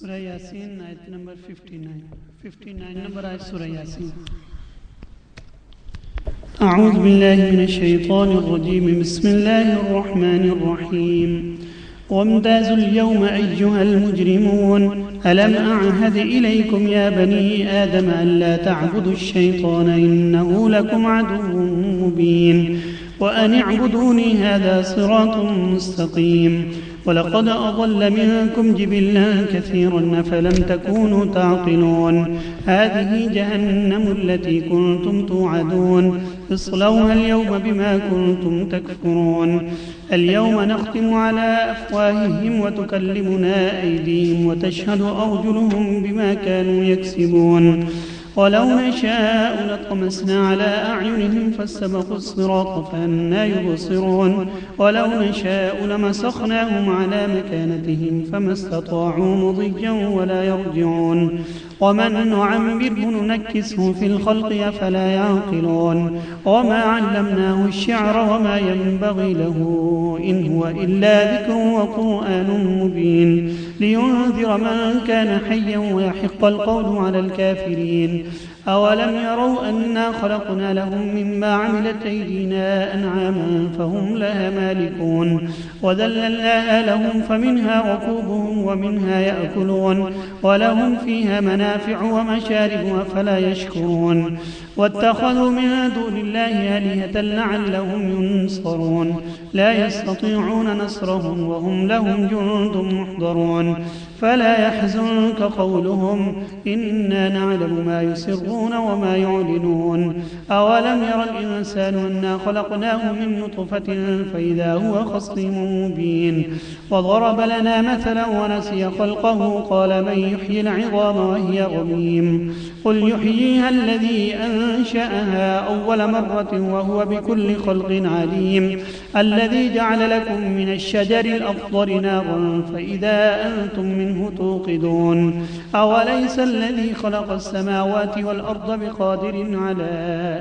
سورہ یاسین آیت number 59 number آیت سورہ یاسین. اعوذ باللہ من الشیطان الرجیم بسم اللہ الرحمن الرحیم. وامتازوا اليوم أيها المجرمون ألم أعهد إليكم يا بني آدم ألا تعبدوا الشيطان إنه لكم عدو مبين وأن اعبدوني هذا صراط مستقيم. ولقد أضل منكم جبلا كثيرا فلم تكونوا تعقلون. هذه جهنم التي كنتم توعدون اصلوها اليوم بما كنتم تكفرون. اليوم نختم على أفواههم وتكلمنا أيديهم وتشهد أرجلهم بما كانوا يكسبون. ولو نشاء لطمسنا على أعينهم فاستبقوا الصراط فأنى يبصرون. ولو نشاء لمسخناهم على مكانتهم فما استطاعوا مضيا ولا يرجعون. ومن نعمره ننكسه في الخلق أفلا يعقلون. وما علمناه الشعر وما ينبغي له إن هو إلا ذكر وقرآن مبين لينذر من كان حيا ويحق القول على الكافرين. أولم يروا أنا خلقنا لهم مما عملت أيدينا أنعاما فهم لها مالكون. وذللناها لهم فمنها ركوبهم ومنها يأكلون ولهم فيها منافع ومشارب أفلا يشكرون. واتخذوا من دون الله آلهة لعلهم ينصرون. لا يستطيعون نصرهم وهم لهم جند محضرون. فلا يحزنك قولهم إنا نعلم ما يسرون وما يعلنون. أولم ير الإنسان أنا خلقناه من نطفة فإذا هو خصيم مبين. وضرب لنا مثلا ونسي خلقه قال من يحيي العظام وهي رميم. قل يحييها الذي أنشأها أول مرة وهو بكل خلق عليم. الذي جعل لكم من الشجر الأخضر نارا فإذا أنتم منه توقدون. أوليس الذي خلق السماوات والأرض بقادر على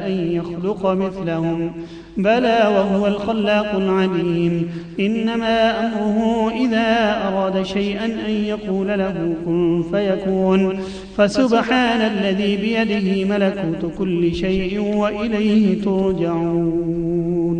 أن يخلق مثلهم بلى وهو الخلاق العليم. إنما أمره إذا أراد شيئا أن يقول له كن فيكون. فسبحان الذي بيده ملكوت كل شيء وإليه ترجعون.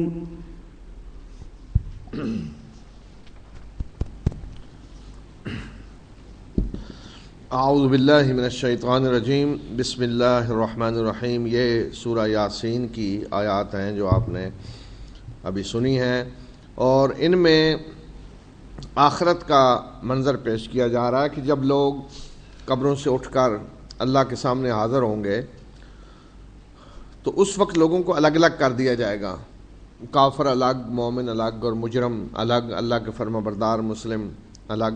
اعوذ باللہ من الشیطان الرجیم بسم اللہ الرحمن الرحیم. یہ سورہ یاسین کی آیات ہیں جو آپ نے ابھی سنی ہیں، اور ان میں آخرت کا منظر پیش کیا جا رہا ہے کہ جب لوگ قبروں سے اٹھ کر اللہ کے سامنے حاضر ہوں گے تو اس وقت لوگوں کو الگ الگ کر دیا جائے گا. کافر الگ، مومن الگ، اور مجرم الگ، اللہ کے فرما بردار مسلم الگ.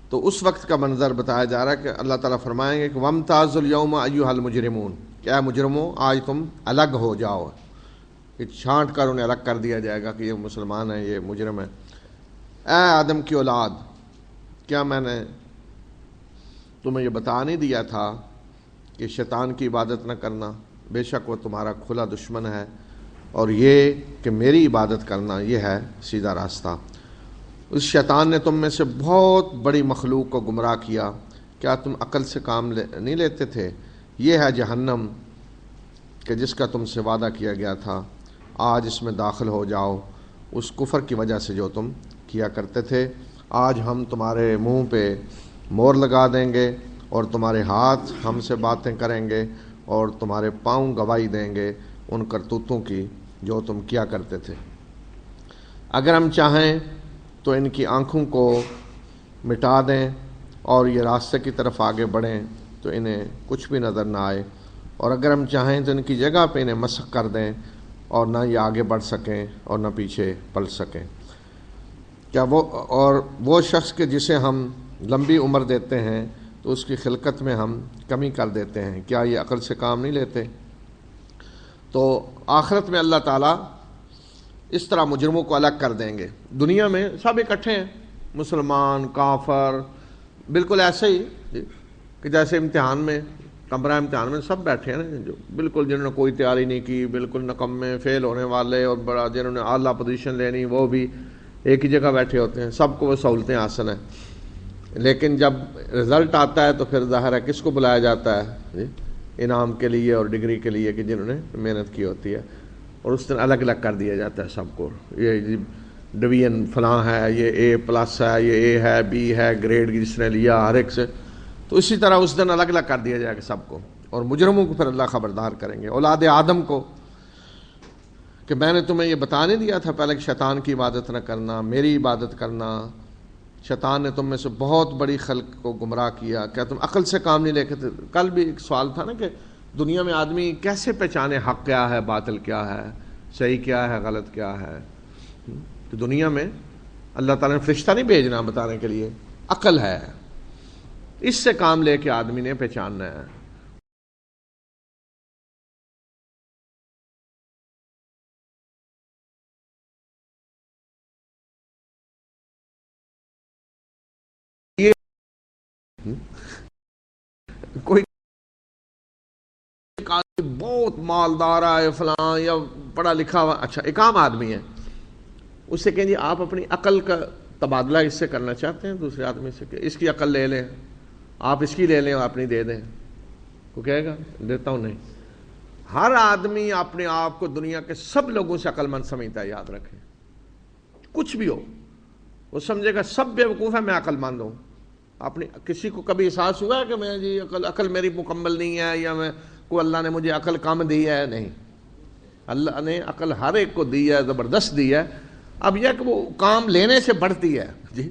تو اس وقت کا منظر بتایا جا رہا ہے کہ اللہ تعالیٰ فرمائیں گے کہ وَامْتَازُوا الْيَوْمَ أَيُّهَا الْمُجْرِمُونَ، کہ اے مجرموں آج تم الگ ہو جاؤ. کہ چھانٹ کر انہیں الگ کر دیا جائے گا کہ یہ مسلمان ہیں، یہ مجرم ہے. اے آدم کی اولاد، کیا میں نے تمہیں یہ بتا نہیں دیا تھا کہ شیطان کی عبادت نہ کرنا، بے شک وہ تمہارا کھلا دشمن ہے، اور یہ کہ میری عبادت کرنا یہ ہے سیدھا راستہ. اس شیطان نے تم میں سے بہت بڑی مخلوق کو گمراہ کیا، کیا تم عقل سے کام نہیں لیتے تھے؟ یہ ہے جہنم کہ جس کا تم سے وعدہ کیا گیا تھا، آج اس میں داخل ہو جاؤ اس کفر کی وجہ سے جو تم کیا کرتے تھے. آج ہم تمہارے منہ پہ مور لگا دیں گے، اور تمہارے ہاتھ ہم سے باتیں کریں گے، اور تمہارے پاؤں گواہی دیں گے ان کرتوتوں کی جو تم کیا کرتے تھے. اگر ہم چاہیں تو ان کی آنکھوں کو مٹا دیں اور یہ راستے کی طرف آگے بڑھیں تو انہیں کچھ بھی نظر نہ آئے، اور اگر ہم چاہیں تو ان کی جگہ پہ انہیں مسخ کر دیں اور نہ یہ آگے بڑھ سکیں اور نہ پیچھے پلٹ سکیں. کیا وہ شخص کے جسے ہم لمبی عمر دیتے ہیں تو اس کی خلقت میں ہم کمی کر دیتے ہیں، کیا یہ عقل سے کام نہیں لیتے؟ تو آخرت میں اللہ تعالیٰ اس طرح مجرموں کو الگ کر دیں گے. دنیا میں سب اکٹھے ہیں، مسلمان، کافر، بالکل ایسے ہی کہ جیسے امتحان میں، کمرہ امتحان میں سب بیٹھے ہیں نا، جو بالکل جنہوں نے کوئی تیاری نہیں کی، بالکل نکمے، فیل ہونے والے، اور بڑا جنہوں نے اعلیٰ پوزیشن لینی وہ بھی ایک ہی جگہ بیٹھے ہوتے ہیں. سب کو وہ سہولتیں حاصل ہیں. لیکن جب رزلٹ آتا ہے تو پھر ظاہر ہے کس کو بلایا جاتا ہے انعام کے لیے اور ڈگری کے لیے کہ جنہوں نے محنت کی ہوتی ہے، اور اس دن الگ الگ کر دیا جاتا ہے سب کو، یہ ڈویژن فلاں ہے، یہ اے پلس ہے، یہ اے ہے، بی ہے، گریڈ جس نے لیا ہر ایک سے، تو اسی طرح اس دن الگ الگ کر دیا جائے گا سب کو، اور مجرموں کو پھر اللہ خبردار کریں گے، اولاد آدم کو، کہ میں نے تمہیں یہ بتا نہیں دیا تھا پہلے کہ شیطان کی عبادت نہ کرنا، میری عبادت کرنا، شیطان نے تم میں سے بہت بڑی خلق کو گمراہ کیا، کیا تم عقل سے کام نہیں لے کے تھے؟ کل بھی ایک سوال تھا نا کہ دنیا میں آدمی کیسے پہچانے حق کیا ہے، باطل کیا ہے، صحیح کیا ہے، غلط کیا ہے؟ تو دنیا میں اللہ تعالیٰ نے فرشتہ نہیں بھیجنا بتانے کے لیے، عقل ہے، اس سے کام لے کے آدمی نے پہچاننا ہے۔ کوئی بہت مالدار ہے فلاں یا پڑھا لکھا ہوا، اچھا ایک عام آدمی ہے، اس سے کہیں جی آپ اپنی عقل کا تبادلہ اس سے کرنا چاہتے ہیں دوسرے آدمی سے، کہ اس کی عقل لے لیں، آپ اس کی لے لیں اور اپنی دے دیں، وہ کہے گا دیتا ہوں نہیں۔ ہر آدمی اپنے آپ کو دنیا کے سب لوگوں سے عقل مند سمجھتا ہے، یاد رکھیں، کچھ بھی ہو وہ سمجھے گا سب بے وقوف ہے، میں عقل مند ہوں۔ اپنی کسی کو کبھی احساس ہوا ہے کہ میں جی عقل میری مکمل نہیں ہے، یا میں کو اللہ نے مجھے عقل کم دی ہے؟ نہیں، اللہ نے عقل ہر ایک کو دی ہے، زبردست دی ہے، اب یہ کہ وہ کام لینے سے بڑھتی ہے جی،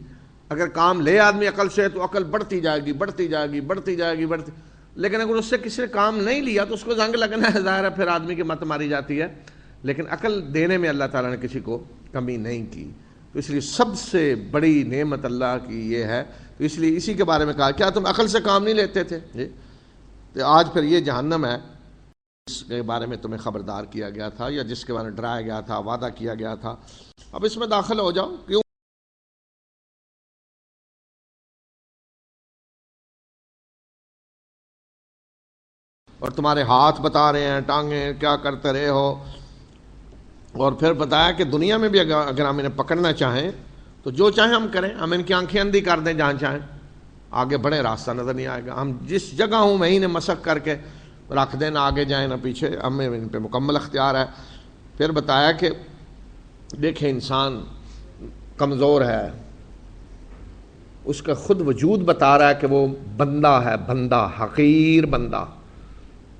اگر کام لے آدمی عقل سے تو عقل بڑھتی جائے گی، بڑھتی جائے گی، بڑھتی جائے گی، بڑھتی، لیکن اگر اس سے کسی نے کام نہیں لیا تو اس کو زنگ لگنا ہے، ظاہر ہے پھر آدمی کی مت ماری جاتی ہے، لیکن عقل دینے میں اللہ تعالیٰ نے کسی کو کمی نہیں کی، تو اس لیے سب سے بڑی نعمت اللہ کی یہ ہے، تو اس لیے اسی کے بارے میں کہا کیا تم عقل سے کام نہیں لیتے تھے جی؟ تو آج پھر یہ جہنم ہے جس کے بارے میں تمہیں خبردار کیا گیا تھا، یا جس کے بارے میں ڈرایا گیا تھا، وعدہ کیا گیا تھا، اب اس میں داخل ہو جاؤ، کیوں؟ اور تمہارے ہاتھ بتا رہے ہیں، ٹانگیں کیا کرتے رہے ہو، اور پھر بتایا کہ دنیا میں بھی اگر ہم انہیں پکڑنا چاہیں تو جو چاہیں ہم کریں، ہم ان کی آنکھیں اندھی کر دیں جہاں چاہیں، آگے بڑھے راستہ نظر نہیں آئے گا، ہم جس جگہ ہوں وہیں انہیں مسخ کر کے رکھ دیں، نہ آگے جائیں نہ پیچھے، ہمیں ان پہ مکمل اختیار ہے۔ پھر بتایا کہ دیکھیں انسان کمزور ہے، اس کا خود وجود بتا رہا ہے کہ وہ بندہ ہے، بندہ حقیر بندہ،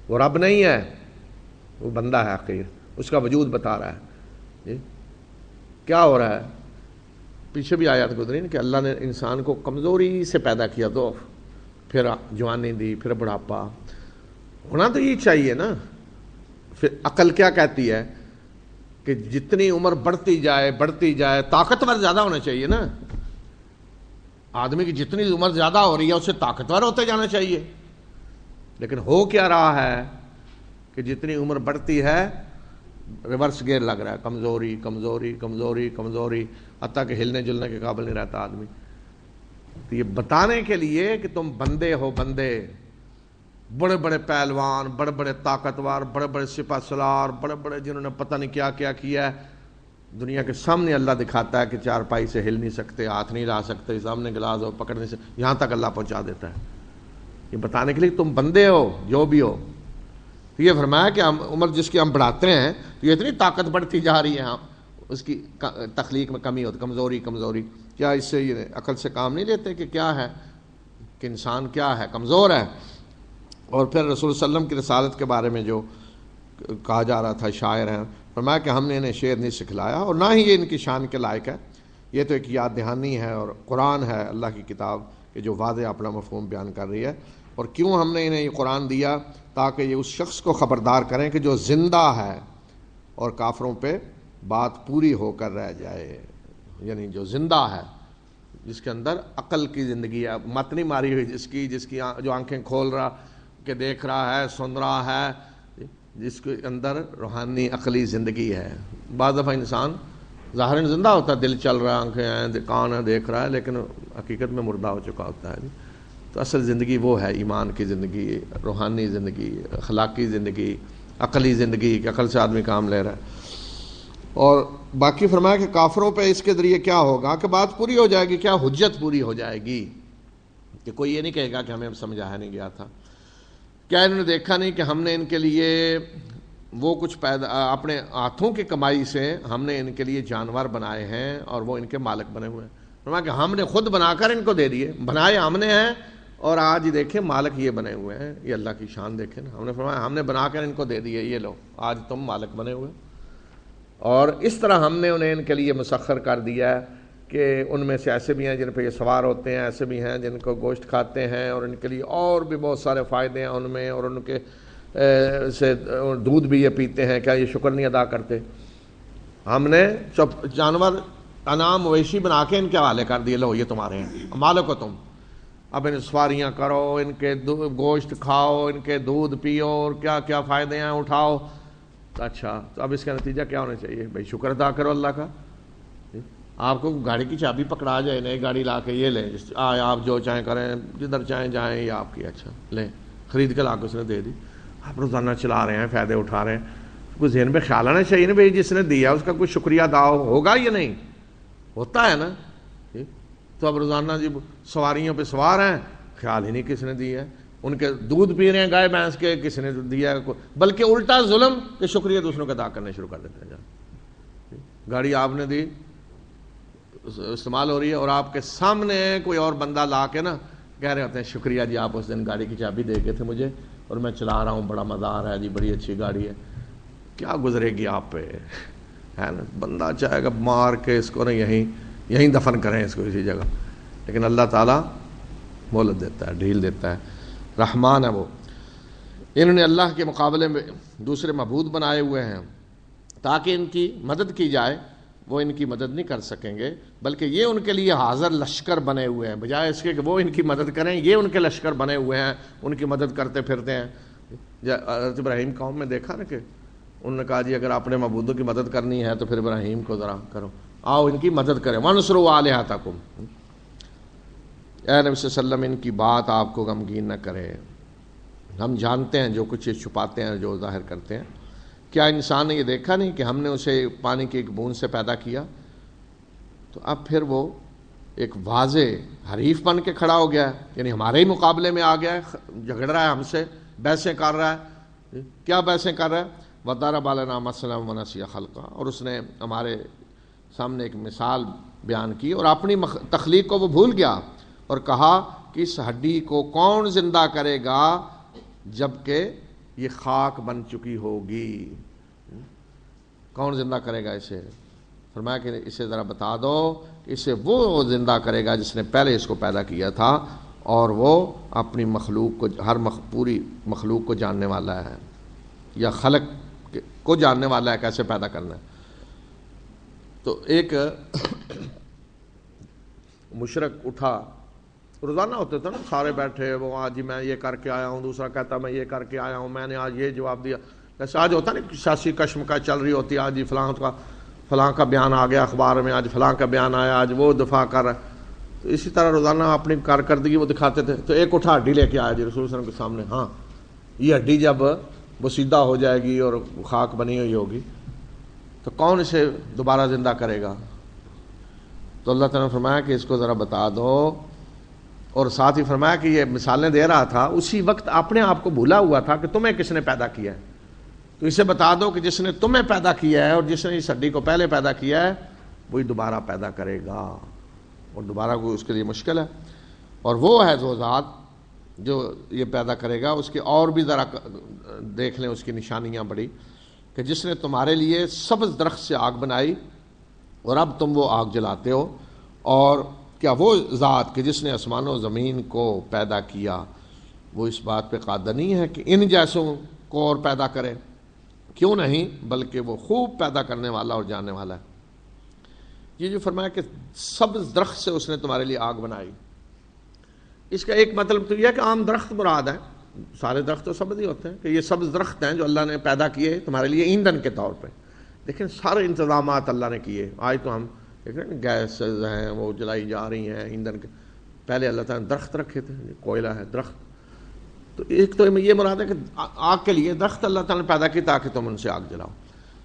وہ رب نہیں ہے، وہ بندہ ہے حقیر، اس کا وجود بتا رہا ہے جی۔ کیا ہو رہا ہے؟ پیچھے بھی آیات گزری نا کہ اللہ نے انسان کو کمزوری سے پیدا کیا، تو پھر جوانی دی، پھر بڑھاپا، ہونا تو یہ چاہیے نا۔ پھر عقل کیا کہتی ہے کہ جتنی عمر بڑھتی جائے بڑھتی جائے، طاقتور زیادہ ہونا چاہیے نا، آدمی کی جتنی عمر زیادہ ہو رہی ہے اسے طاقتور ہوتے جانا چاہیے، لیکن ہو کیا رہا ہے کہ جتنی عمر بڑھتی ہے ریورس گیئر لگ رہا ہے، کمزوری کمزوری کمزوری کمزوری، حتیٰ کہ ہلنے جلنے کے قابل نہیں رہتا آدمی۔ تو یہ بتانے کے لیے کہ تم بندے ہو، بندے، بڑے بڑے پہلوان، بڑے بڑے طاقتور، بڑے بڑے سپہ سالار، بڑے بڑے جنہوں نے پتہ نہیں کیا کیا کیا ہے، دنیا کے سامنے اللہ دکھاتا ہے کہ چارپائی سے ہل نہیں سکتے، ہاتھ نہیں لا سکتے، سامنے گلاس ہو پکڑ نہیں سکتے، یہاں تک اللہ پہنچا دیتا ہے، یہ بتانے کے لیے تم بندے ہو جو بھی ہو۔ تو یہ فرمایا کہ ہم عمر جس کی ہم بڑھاتے ہیں تو یہ اتنی طاقت بڑھتی جا رہی ہے، ہم اس کی تخلیق میں کمی ہوتی، کمزوری کمزوری، کیا اس سے یہ عقل سے کام نہیں لیتے کہ کیا ہے کہ انسان کیا ہے، کمزور ہے۔ اور پھر رسول صلی اللہ علیہ وسلم کی رسالت کے بارے میں جو کہا جا رہا تھا، شاعر ہیں، فرمایا کہ ہم نے انہیں شعر نہیں سکھلایا اور نہ ہی یہ ان کی شان کے لائق ہے، یہ تو ایک یاد دہانی ہے، اور قرآن ہے اللہ کی کتاب کہ جو واضح اپنا مفہوم بیان کر رہی ہے۔ اور کیوں ہم نے انہیں یہ قرآن دیا؟ تاکہ یہ اس شخص کو خبردار کریں کہ جو زندہ ہے اور کافروں پہ بات پوری ہو کر رہ جائے، یعنی جو زندہ ہے، جس کے اندر عقل کی زندگی ہے، مت نہیں ماری ہوئی، جس کی جو آنکھیں کھول رہا کہ دیکھ رہا ہے، سن رہا ہے، جس کے اندر روحانی عقلی زندگی ہے۔ بعض دفعہ انسان ظاہراً زندہ ہوتا ہے، دل چل رہا ہے، آنکھیں ہیں، کان ہے، دیکھ رہا ہے، لیکن حقیقت میں مردہ ہو چکا ہوتا ہے۔ تو اصل زندگی وہ ہے ایمان کی زندگی، روحانی زندگی، اخلاقی زندگی، عقلی زندگی، کہ عقل سے آدمی کام لے رہا ہے۔ اور باقی فرمایا کہ کافروں پہ اس کے ذریعے کیا ہوگا کہ بات پوری ہو جائے گی، کیا حجت پوری ہو جائے گی، کہ کوئی یہ نہیں کہے گا کہ ہمیں سمجھایا نہیں گیا تھا. کیا انہوں نے دیکھا نہیں کہ ہم نے ان کے لیے وہ کچھ پیدا اپنے ہاتھوں کی کمائی سے ہم نے ان کے لیے جانور بنائے ہیں اور وہ ان کے مالک بنے ہوئے ہیں. فرمایا کہ ہم نے خود بنا کر ان کو دے دیے, بنائے ہم نے ہیں اور آج دیکھیں مالک یہ بنے ہوئے ہیں. یہ اللہ کی شان دیکھیں نا. ہم نے فرمایا ہم نے بنا کر ان کو دے دیے, یہ لو آج تم مالک بنے ہوئے. اور اس طرح ہم نے انہیں ان کے لیے مسخر کر دیا ہے کہ ان میں سے ایسے بھی ہیں جن پہ یہ سوار ہوتے ہیں, ایسے بھی ہیں جن کو گوشت کھاتے ہیں, اور ان کے لیے اور بھی بہت سارے فائدے ہیں ان میں, اور ان کے سے دودھ بھی یہ پیتے ہیں. کیا یہ شکر نہیں ادا کرتے؟ ہم نے جانور انعام مویشی بنا کے ان کے حوالے کر دیے, لو یہ تمہارے ہیں, مالک ہو تم. اب ان سواریاں کرو, ان کے گوشت کھاؤ, ان کے دودھ پیو, اور کیا کیا فائدے ہیں اٹھاؤ. اچھا تو اب اس کا نتیجہ کیا ہونا چاہیے بھائی؟ شکر ادا کرو اللہ کا. آپ کو گاڑی کی چابی پکڑا جائے, نئی گاڑی لا کے یہ لیں, آپ جو چاہیں کریں, جدھر چاہیں جائیں, یہ آپ کی. اچھا لیں, خرید کے لا کے اس نے دے دی, آپ روزانہ چلا رہے ہیں, فائدے اٹھا رہے ہیں. کوئی ذہن میں خیال آنا چاہیے نا بھائی جس نے دیا اس کا کوئی شکریہ ادا ہوگا یا نہیں ہوتا ہے نا. تو اب روزانہ جی سواریوں پہ سوار ہیں, خیال ہی نہیں کس نے دیا ہے. ان کے دودھ پی رہے ہیں گائے بھینس کے, کس نے دیا ہے؟ بلکہ الٹا ظلم کہ شکریہ دوسروں کا ادا کرنے شروع کر دیتے ہیں. گاڑی آپ نے دی, استعمال ہو رہی ہے, اور آپ کے سامنے کوئی اور بندہ لا کے نا کہہ رہے ہوتے ہیں شکریہ جی آپ اس دن گاڑی کی چابی دے گئے تھے مجھے اور میں چلا رہا ہوں, بڑا مزہ آ رہا ہے جی, بڑی اچھی گاڑی ہے. کیا گزرے گی آپ پہ, ہے نا؟ بندہ چاہے گا مار کے اس کو نا یہیں دفن کریں اس کو اسی جگہ, لیکن اللہ تعالیٰ مہلت دیتا ہے, ڈھیل دیتا ہے, رحمان ہے وہ. انہوں نے اللہ کے مقابلے میں دوسرے معبود بنائے ہوئے ہیں تاکہ ان کی مدد کی جائے. وہ ان کی مدد نہیں کر سکیں گے, بلکہ یہ ان کے لیے حاضر لشکر بنے ہوئے ہیں. بجائے اس کے کہ وہ ان کی مدد کریں, یہ ان کے لشکر بنے ہوئے ہیں, ان کی مدد کرتے پھرتے ہیں. حضرت ابراہیم قوم میں دیکھا نا کہ انہوں نے کہا جی اگر اپنے معبودوں کی مدد کرنی ہے تو پھر ابراہیم کو ذرا کرو, آؤ ان کی مدد کریں. وَانْصُرُوا آلِهَتَكُمْ. اے نبی صلی اللہ علیہ وسلم ان کی بات آپ کو غمگین نہ کرے. ہم جانتے ہیں جو کچھ یہ چھپاتے ہیں, جو ظاہر کرتے ہیں. کیا انسان نے یہ دیکھا نہیں کہ ہم نے اسے پانی کی ایک بوند سے پیدا کیا, تو اب پھر وہ ایک واضح حریف بن کے کھڑا ہو گیا ہے, یعنی ہمارے ہی مقابلے میں آ گیا ہے, جھگڑ رہا ہے ہم سے, بحثیں کر رہا ہے. کیا بحثیں کر رہا ہے؟ وَضَرَبَ لَنَا مَثَلًا وَنَسِيَ خَلْقَهُ. اور اس نے ہمارے سامنے ایک مثال بیان کی اور اپنی تخلیق کو وہ بھول گیا اور کہا کہ اس ہڈی کو کون زندہ کرے گا جبکہ یہ خاک بن چکی ہوگی. کون زندہ کرے گا اسے؟ فرمایا کہ اسے ذرا بتا دو کہ اسے وہ زندہ کرے گا جس نے پہلے اس کو پیدا کیا تھا, اور وہ اپنی مخلوق کو, پوری مخلوق کو جاننے والا ہے, یا خلق کو جاننے والا ہے کیسے پیدا کرنا ہے. تو ایک مشرک اٹھا, روزانہ ہوتے تھے نا سارے بیٹھے, وہ آج میں یہ کر کے آیا ہوں, دوسرا کہتا میں یہ کر کے آیا ہوں, میں نے آج یہ جواب دیا. جیسے آج ہوتا نا سیاسی کشمکش چل رہی ہوتی ہے, آج فلاں کا بیان آ گیا اخبار میں, آج فلاں کا بیان آیا, آج وہ دفاع کر رہا ہے. تو اسی طرح روزانہ اپنی کارکردگی وہ دکھاتے تھے. تو ایک اٹھا ہڈی لے کے آیا جی رسول صلی اللہ علیہ وسلم کے سامنے, ہاں یہ ہڈی جب وہ سیدھا ہو جائے گی اور خاک بنی ہوئی ہوگی تو کون اسے دوبارہ زندہ کرے گا؟ تو اللہ تعالیٰ نے فرمایا کہ اس کو ذرا بتا دو, اور ساتھ ہی فرمایا کہ یہ مثالیں دے رہا تھا اسی وقت اپنے آپ کو بھولا ہوا تھا کہ تمہیں کس نے پیدا کیا ہے. تو اسے بتا دو کہ جس نے تمہیں پیدا کیا ہے اور جس نے اس ہڈی کو پہلے پیدا کیا ہے وہی دوبارہ پیدا کرے گا, اور دوبارہ کوئی اس کے لیے مشکل ہے. اور وہ ہے وہ ذات جو یہ پیدا کرے گا, اس کے اور بھی ذرا دیکھ لیں اس کی نشانیاں بڑی, کہ جس نے تمہارے لیے سبز درخت سے آگ بنائی اور اب تم وہ آگ جلاتے ہو. اور کیا وہ ذات کہ جس نے آسمان و زمین کو پیدا کیا وہ اس بات پہ قادر نہیں ہے کہ ان جیسوں کو اور پیدا کرے؟ کیوں نہیں, بلکہ وہ خوب پیدا کرنے والا اور جاننے والا ہے. یہ جو فرمایا کہ سبز درخت سے اس نے تمہارے لیے آگ بنائی, اس کا ایک مطلب تو یہ ہے کہ عام درخت مراد ہے, سارے درخت تو سبز ہی ہوتے ہیں, کہ یہ سبز درخت ہیں جو اللہ نے پیدا کیے تمہارے لیے ایندھن کے طور پہ. لیکن سارے انتظامات اللہ نے کیے. آج تو ہم دیکھ رہے ہیں گیسز ہیں وہ جلائی جا رہی ہیں ایندھن کے, پہلے اللہ تعالیٰ نے درخت رکھے تھے, کوئلہ ہے, درخت. تو ایک تو یہ مراد ہے کہ آگ کے لیے درخت اللہ تعالیٰ نے پیدا کی تاکہ تم ان سے آگ جلاؤ.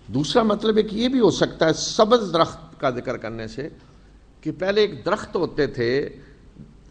دوسرا مطلب ایک یہ بھی ہو سکتا ہے سبز درخت کا ذکر کرنے سے کہ پہلے ایک درخت ہوتے تھے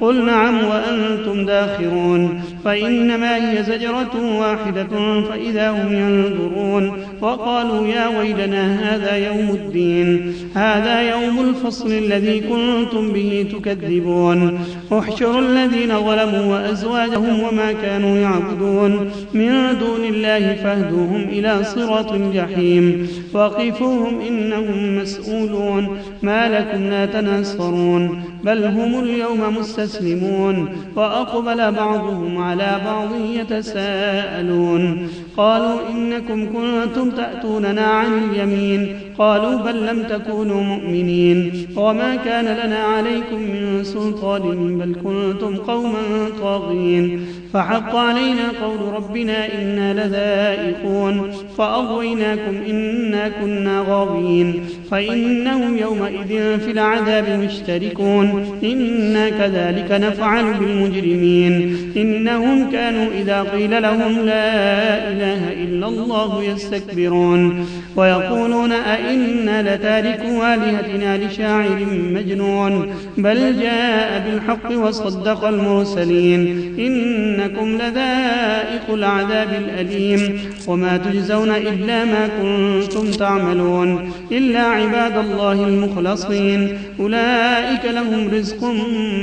قل نعم وأنتم داخرون فإنما هي زجرة واحدة فإذا هم ينظرون وقالوا يا ويلنا هذا يوم الدين هذا يوم الفصل الذي كنتم به تكذبون احشروا الذين ظلموا وأزواجهم وما كانوا يعبدون من دون الله فاهدوهم إلى صراط الجحيم وقفوهم إنهم مسؤولون ما لكم لا تناصرون بل هم اليوم مستسلمون وأقبل بعضهم على بعض يتساءلون قالوا إنكم كنتم تأتوننا عن اليمين قالوا بل لم تكونوا مؤمنين وما كان لنا عليكم من سلطان بل كنتم قوما طاغين فحق علينا قول ربنا إنا لذائقون فأغويناكم إنا كنا غاوين فإنهم يومئذ في العذاب مشتركون إنا كذلك نفعل بالمجرمين إنهم كانوا إذا قيل لهم لا إله إلا الله يستكبرون ويقولون أئنا لتاركوا آلهتنا لشاعر مجنون بل جاء بالحق وصدق المرسلين إنكم لذائق العذاب الأليم وما تجزون إلا ما كنتم تعملون إلا عباد الله المخلصين أولئك لهم رزق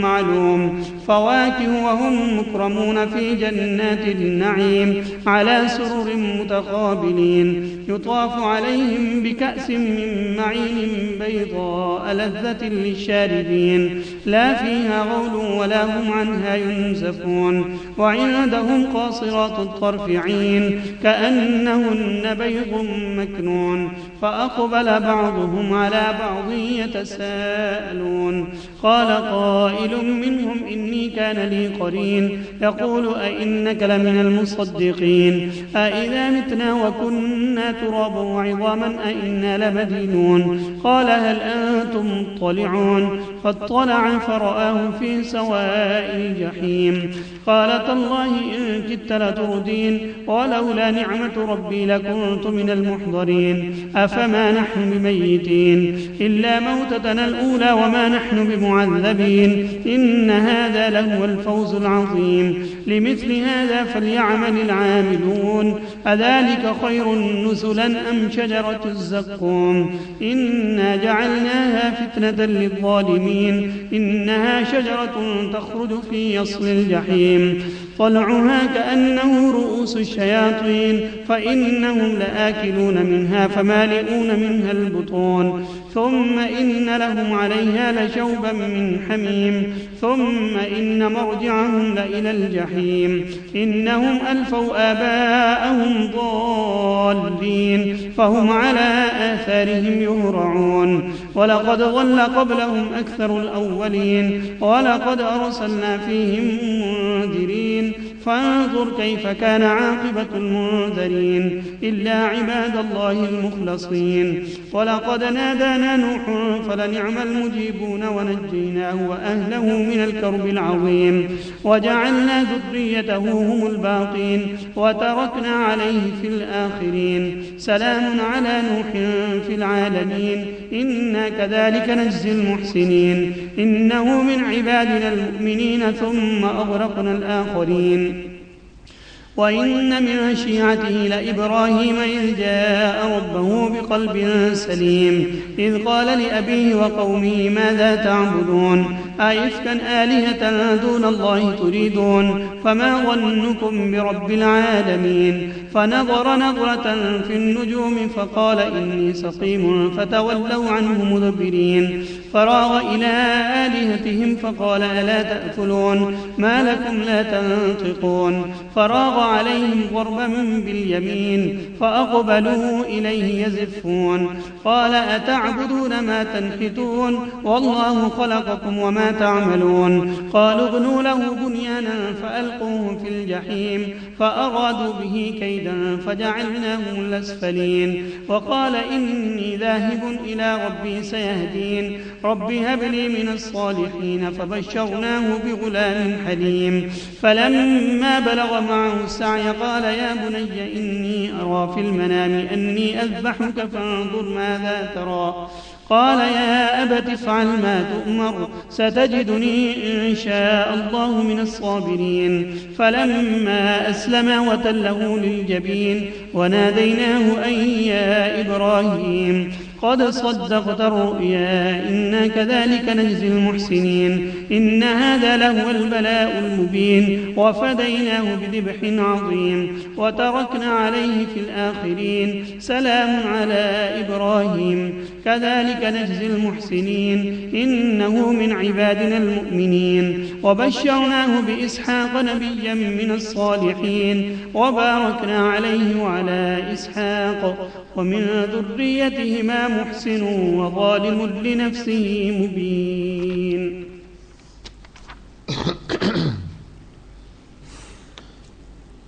معلوم فواكه وهم مكرمون في جنات النعيم على سرر متقابلين يطاف عليهم بكأس من معين بيضاء لذة للشاربين لا فيها غول ولا هم عنها ينزفون وعندهم قاصرات الطرف عين كأنهن بيض مكنون فأقبل بعضهم على بعض يتساءلون قال قائل منهم إني كان لي قرين يقول أئنك لمن المصدقين أئذا متنا وكنا ترابا وعظاما أئنا لمدينون قال هل أنتم مطلعون فاطلع فرآه في سواء الجحيم قال تالله إن كدت لتردين ولولا نعمة ربي لكنت من المحضرين أفما نحن بميتين إلا موتتنا الأولى وما نحن بمعذبين إن هذا لهو الفوز العظيم لمثل هذا فليعمل العاملون أذلك خير نزلا أم شجرة الزقوم إنا جعلناها فتنة للظالمين إنها شجرة تخرج في أصل الجحيم طلعها كأنه رؤوس الشياطين فإنهم لآكلون منها فمالئون منها البطون ثم إن لهم عليها لشوبا من حميم ثم إن مرجعهم لإلى الجحيم إنهم ألفوا آباءهم ضالين فهم على آثارهم يهرعون ولقد ضل قبلهم أكثر الأولين ولقد أرسلنا فيهم منذرين فانظر كيف كان عاقبة المنذرين إلا عباد الله المخلصين ولقد نادانا نوح فلنعم المجيبون ونجيناه وأهله من الكرب العظيم وجعلنا ذريته هم الباقين وتركنا عليه في الآخرين سلام على نوح في العالمين إنا كذلك نجزي المحسنين إنه من عبادنا المؤمنين ثم أغرقنا الآخرين وإن من شيعته لإبراهيم إذ جاء ربه بقلب سليم إذ قال لأبيه وقومه ماذا تعبدون أئفكا آلهة دون الله تريدون فما ظنكم برب العالمين فنظر نظرة في النجوم فقال إني سقيم فتولوا عنه مدبرين فراغ إلى آلهتهم فقال ألا تأكلون ما لكم لا تنطقون فراغ عليهم ضربا باليمين فأقبلوا إليه يزفون قال أتعبدون ما تنحتون والله خلقكم وما تعملون قالوا ابنوا له بنيانا فألقوه في الجحيم فأرادوا به كيدا فجعلناهم الأسفلين وقال إني ذاهب إلى ربي سيهدين رب هب لي من الصالحين فبشرناه بغلام حليم فلما بلغ معه السعي قال يا بني إني أرى في المنام أني أذبحك فانظر ماذا ترى قال يا أبت افعل ما تؤمر ستجدني إن شاء الله من الصابرين فلما أسلم وتله للجبين وناديناه أن يا إبراهيم قد صدقت الرؤيا إنا كذلك نجزي المحسنين إن هذا لهو البلاء المبين وفديناه بذبح عظيم وتركنا عليه في الآخرين سلام على إبراهيم كذلك نجزي المحسنين إنه من عبادنا المؤمنين وبشرناه بإسحاق نبيا من الصالحين وباركنا عليه وعلى إسحاق ومن ذريتهما محسن وظالم لنفسه مبين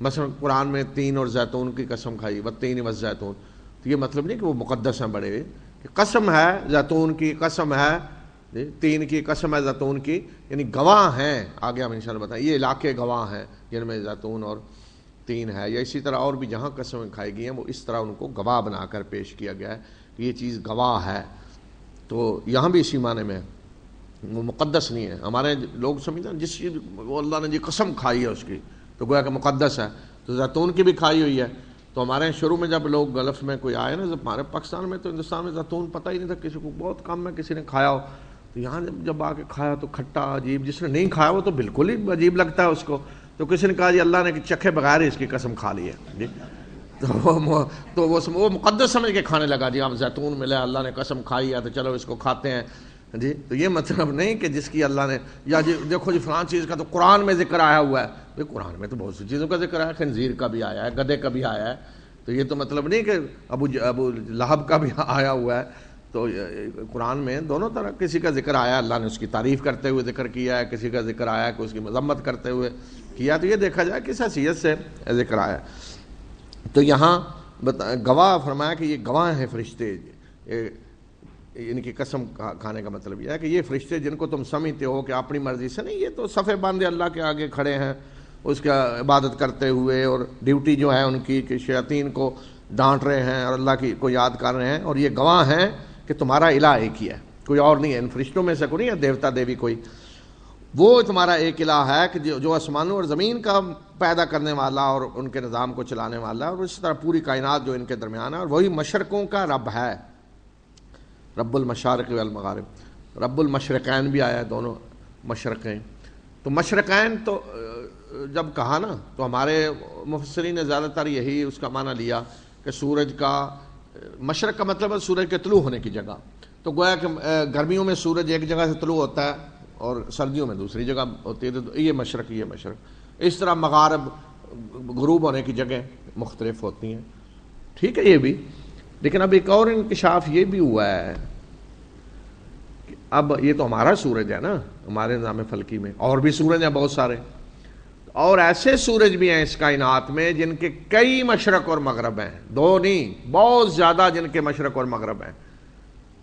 مثلا قرآن میں تین اور زیتون کی قسم کھائی، والتین والزیتون، تو یہ مطلب نہیں کہ وہ مقدس ہیں بڑے، کہ قسم ہے زیتون کی، قسم ہے تین کی، قسم ہے زیتون کی، یعنی گواہ ہیں، آگے ہم انشاءاللہ بتائیں یہ علاقے گواہ ہیں جن میں زیتون اور تین ہے، یا اسی طرح اور بھی جہاں قسمیں کھائی گئی ہیں وہ اس طرح ان کو گواہ بنا کر پیش کیا گیا ہے کہ یہ چیز گواہ ہے. تو یہاں بھی اسی معنی میں وہ مقدس نہیں ہے. ہمارے لوگ سمجھتے ہیں جس چیز وہ اللہ نے جی قسم کھائی ہے اس کی تو گویا کہ مقدس ہے. تو زیتون کی بھی کھائی ہوئی ہے. تو ہمارے شروع میں جب لوگ گلف میں کوئی آئے نا، جب ہمارے پاکستان میں تو ہندوستان میں زیتون پتہ ہی نہیں تھا کسی کو، بہت کم میں کسی نے کھایا ہو. تو یہاں جب آ کے کھایا تو کھٹا عجیب، جس نے نہیں کھایا وہ تو بالکل ہی عجیب لگتا ہے اس کو. تو کسی نے کہا جی اللہ نے چکھے بغیر ہی اس کی قسم کھا لی ہے جی. تو وہ مقدس سمجھ کے کھانے لگا جی. ہم زیتون ملے اللہ نے قسم کھائی ہے تو چلو اس کو کھاتے ہیں جی. تو یہ مطلب نہیں کہ جس کی اللہ نے، یا جی دیکھو جی فلان چیز کا تو قرآن میں ذکر آیا ہوا ہے. بھائی قرآن میں تو بہت سی چیزوں کا ذکر آیا ہے، خنزیر کا بھی آیا ہے، گدھے کا بھی آیا ہے. تو یہ تو مطلب نہیں کہ ابو لہب کا بھی آیا ہوا ہے. تو قرآن میں دونوں طرح کسی کا ذکر آیا، اللہ نے اس کی تعریف کرتے ہوئے ذکر کیا ہے، کسی کا ذکر آیا کہ اس کی مذمت کرتے ہوئے کیا. تو یہ دیکھا جائے کس حیثیت سے ذکر آیا. تو یہاں گواہ فرمایا کہ یہ گواہ ہیں فرشتے. ان کی قسم کھانے کا مطلب یہ ہے کہ یہ فرشتے جن کو تم سمجھتے ہو کہ اپنی مرضی سے نہیں، یہ تو صفے باندھے اللہ کے آگے کھڑے ہیں اس کا عبادت کرتے ہوئے، اور ڈیوٹی جو ہے ان کی کہ شیاطین کو ڈانٹ رہے ہیں اور اللہ کی کو یاد کر رہے ہیں. اور یہ گواہ ہیں کہ تمہارا الہ ایک ہی ہے، کوئی اور نہیں ہے. ان فرشتوں میں سے کوئی نہیں ہے دیوتا دیوی کوئی. وہ تمہارا ایک الہ ہے کہ جو آسمانوں اور زمین کا پیدا کرنے والا اور ان کے نظام کو چلانے والا ہے، اور اس طرح پوری کائنات جو ان کے درمیان ہے. اور وہی مشرقوں کا رب ہے، رب المشارق والمغارب. رب المشرقین بھی آیا ہے، دونوں مشرقین. تو مشرقین تو جب کہا نا تو ہمارے مفسرین نے زیادہ تر یہی اس کا معنی لیا کہ سورج کا مشرق کا مطلب ہے سورج کے طلوع ہونے کی جگہ. تو گویا کہ گرمیوں میں سورج ایک جگہ سے طلوع ہوتا ہے اور سردیوں میں دوسری جگہ ہوتی ہے. تو یہ مشرق یہ مشرق. اس طرح مغارب غروب ہونے کی جگہ مختلف ہوتی ہیں. ٹھیک ہے یہ بھی. لیکن اب ایک اور انکشاف یہ بھی ہوا ہے کہ اب یہ تو ہمارا سورج ہے نا ہمارے نظام فلکی میں، اور بھی سورج ہیں بہت سارے، اور ایسے سورج بھی ہیں اس کائنات میں جن کے کئی مشرق اور مغرب ہیں، دو نہیں بہت زیادہ جن کے مشرق اور مغرب ہیں.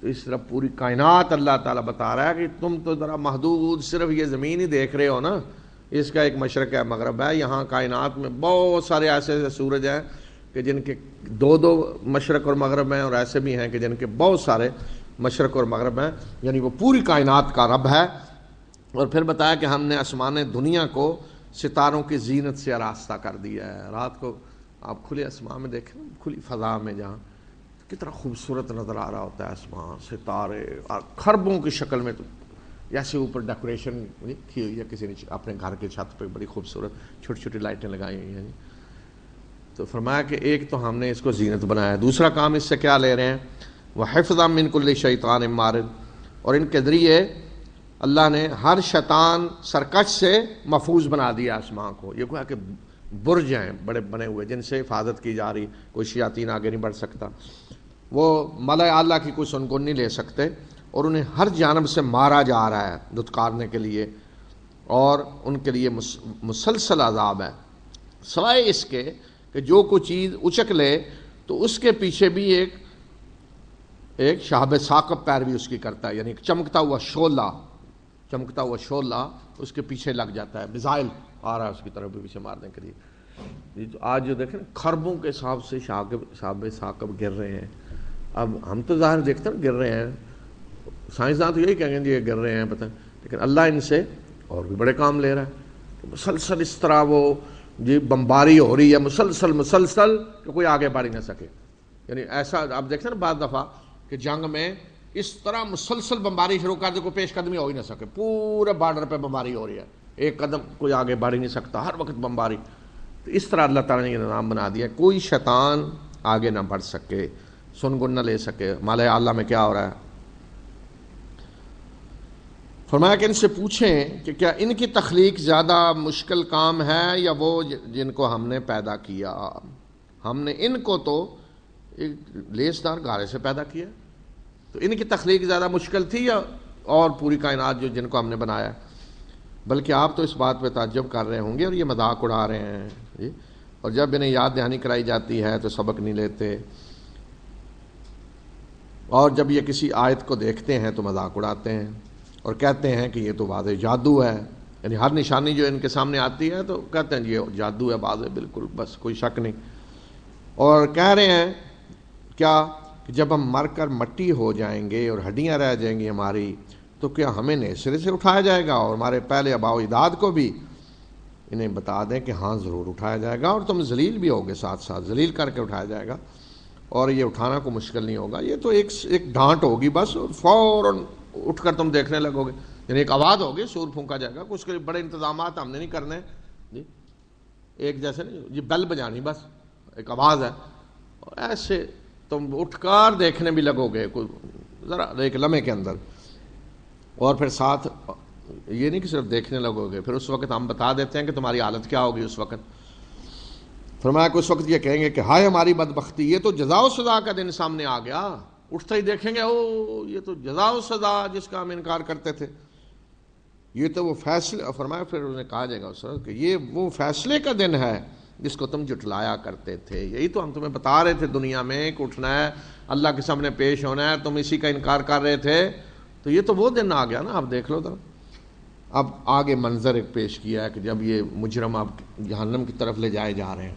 تو اس طرح پوری کائنات اللہ تعالیٰ بتا رہا ہے کہ تم تو ذرا محدود صرف یہ زمین ہی دیکھ رہے ہو نا، اس کا ایک مشرق ہے مغرب ہے. یہاں کائنات میں بہت سارے ایسے سورج ہیں کہ جن کے دو دو مشرق اور مغرب ہیں، اور ایسے بھی ہیں کہ جن کے بہت سارے مشرق اور مغرب ہیں. یعنی وہ پوری کائنات کا رب ہے. اور پھر بتایا کہ ہم نے آسمان دنیا کو ستاروں کی زینت سے آراستہ کر دیا ہے. رات کو آپ کھلے آسمان میں دیکھیں، کھلی فضا میں جہاں کتنا خوبصورت نظر آ رہا ہوتا ہے آسمان، ستارے اور خربوں کی شکل میں. تو جیسے اوپر ڈیکوریشن کی ہوئی ہے کسی نے اپنے گھر کے چھت پہ بڑی خوبصورت چھوٹی چھوٹی لائٹیں لگائی ہوئی ہیں. تو فرمایا کہ ایک تو ہم نے اس کو زینت بنایا ہے، دوسرا کام اس سے کیا لے رہے ہیں، وَحِفْظًا مِّن كُلِّ شَيْطَانٍ مَارِدٍ. اور ان کے ذریعے اللہ نے ہر شیطان سرکش سے محفوظ بنا دیا آسمان کو. یہ گویا کہ برج ہیں بڑے بنے ہوئے جن سے حفاظت کی جا رہی، کوئی شیاطین آگے نہیں بڑھ سکتا، وہ ملائے اللہ کی کوئی سنگن نہیں لے سکتے. اور انہیں ہر جانب سے مارا جا رہا ہے دھتکارنے کے لیے، اور ان کے لیے مسلسل عذاب ہے. سوائے اس کے کہ جو کوئی چیز اچک لے تو اس کے پیچھے بھی ایک شہاب ثاقب پیروی اس کی کرتا ہے. یعنی چمکتا ہوا شعلہ اس کے پیچھے لگ جاتا ہے، میزائل آ رہا ہے اس کی طرف بھی پیچھے مارنے کے لیے. تو آج جو دیکھیں خربوں کے حساب سے شہاب ثاقب گر رہے ہیں. اب ہم تو ظاہر دیکھتے ہیں گر رہے ہیں، سائنسداں تو یہی کہیں گے یہ گر رہے ہیں پتہ، لیکن اللہ ان سے اور بھی بڑے کام لے رہا ہے. مسلسل اس طرح وہ جی بمباری ہو رہی ہے مسلسل کہ کوئی آگے بڑھ ہی نہ سکے. یعنی ایسا آپ دیکھتے ہیں نا بعض دفعہ کہ جنگ میں اس طرح مسلسل بمباری شروع کر دے کوئی پیش قدمی ہو ہی نہ سکے، پورے بارڈر پہ بمباری ہو رہی ہے، ایک قدم کوئی آگے بڑھ ہی نہیں سکتا، ہر وقت بمباری. تو اس طرح اللہ تعالیٰ نے یہ نظام بنا دیا کوئی شیطان آگے نہ بڑھ سکے، سنگن نہ لے سکے مالے اللہ میں کیا ہو رہا ہے. فرمایا کہ ان سے پوچھیں کہ کیا ان کی تخلیق زیادہ مشکل کام ہے یا وہ جن کو ہم نے پیدا کیا. ہم نے ان کو تو ایک لیسدار گارے سے پیدا کیا، تو ان کی تخلیق زیادہ مشکل تھی یا اور پوری کائنات جو جن کو ہم نے بنایا. بلکہ آپ تو اس بات پہ تعجب کر رہے ہوں گے اور یہ مذاق اڑا رہے ہیں. اور جب انہیں یاد دہانی کرائی جاتی ہے تو سبق نہیں لیتے، اور جب یہ کسی آیت کو دیکھتے ہیں تو مذاق اڑاتے ہیں اور کہتے ہیں کہ یہ تو واضح جادو ہے، یعنی ہر نشانی جو ان کے سامنے آتی ہے تو کہتے ہیں یہ جادو ہے واضح، بالکل بس کوئی شک نہیں۔ اور کہہ رہے ہیں کیا کہ جب ہم مر کر مٹی ہو جائیں گے اور ہڈیاں رہ جائیں گی ہماری، تو کیا ہمیں نئے سرے سے اٹھایا جائے گا؟ اور ہمارے پہلے آباء و اجداد کو بھی انہیں بتا دیں کہ ہاں ضرور اٹھایا جائے گا، اور تم ذلیل بھی ہوگے، ساتھ ساتھ ذلیل کر کے اٹھایا جائے گا، اور یہ اٹھانا کو مشکل نہیں ہوگا، یہ تو ایک ڈانٹ ہوگی بس، اور فوراً اٹھ کر تم دیکھنے لگو گے، یعنی ایک آواز ہوگی، سور پھونکا جائے گا، اس کے بڑے انتظامات ہم نے نہیں کرنے جی، ایک جیسے نہیں جی بیل بجانی، بس ایک آواز ہے، اور ایسے تم اٹھ کر دیکھنے بھی لگو گے ذرا ایک لمحے کے اندر، اور پھر ساتھ یہ نہیں کہ صرف دیکھنے لگو گے، پھر اس وقت ہم بتا دیتے ہیں کہ تمہاری حالت کیا ہوگی اس وقت۔ فرمایا کہ اس وقت یہ کہیں گے کہ ہائے ہماری بدبختی، یہ تو جزا و سزا کا دن سامنے آ گیا، اٹھتے ہی دیکھیں گے او یہ تو جزا و سزا جس کا ہم انکار کرتے تھے، یہ تو وہ فیصلے، فرمایا پھر انہیں کہا جائے گا اس وقت کہ یہ وہ فیصلے کا دن ہے جس کو تم جھٹلایا کرتے تھے، یہی تو ہم تمہیں بتا رہے تھے دنیا میں کہ اٹھنا ہے، اللہ کے سامنے پیش ہونا ہے، تم اسی کا انکار کر رہے تھے، تو یہ تو وہ دن آ گیا نا، اب دیکھ لو ذرا۔ اب آگے منظر ایک پیش کیا ہے کہ جب یہ مجرم اب جہنم کی طرف لے جائے جا رہے ہیں،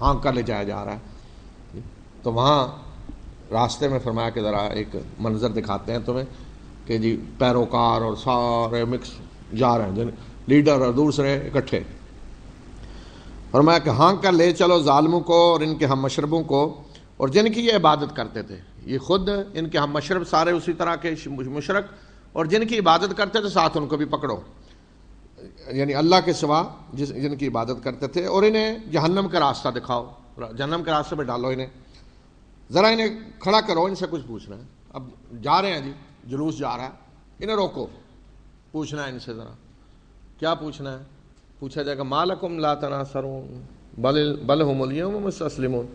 ہانک کر لے جایا جا رہا ہے، تو وہاں راستے میں فرمایا کہ ذرا ایک منظر دکھاتے ہیں تمہیں کہ جی پیروکار اور سارے مکس جا رہے ہیں، لیڈر اور دوسرے اکٹھے، فرمایا کہ ہانک کر لے چلو ظالموں کو اور ان کے ہم مشربوں کو، اور جن کی یہ عبادت کرتے تھے، یہ خود ان کے ہم مشرب سارے اسی طرح کے مشرک، اور جن کی عبادت کرتے تھے ساتھ ان کو بھی پکڑو، یعنی اللہ کے سوا جن کی عبادت کرتے تھے، اور انہیں جہنم کا راستہ دکھاؤ، جہنم کے راستے پہ ڈالو، انہیں ذرا انہیں کھڑا کرو، ان سے کچھ پوچھنا ہے، اب جا رہے ہیں جی جلوس جا رہا ہے، انہیں روکو، پوچھنا ہے ان سے، ذرا کیا پوچھنا ہے؟ پوچھا جائے گا ما لکم لا تناصرون بل ہم الیوم مستسلمون،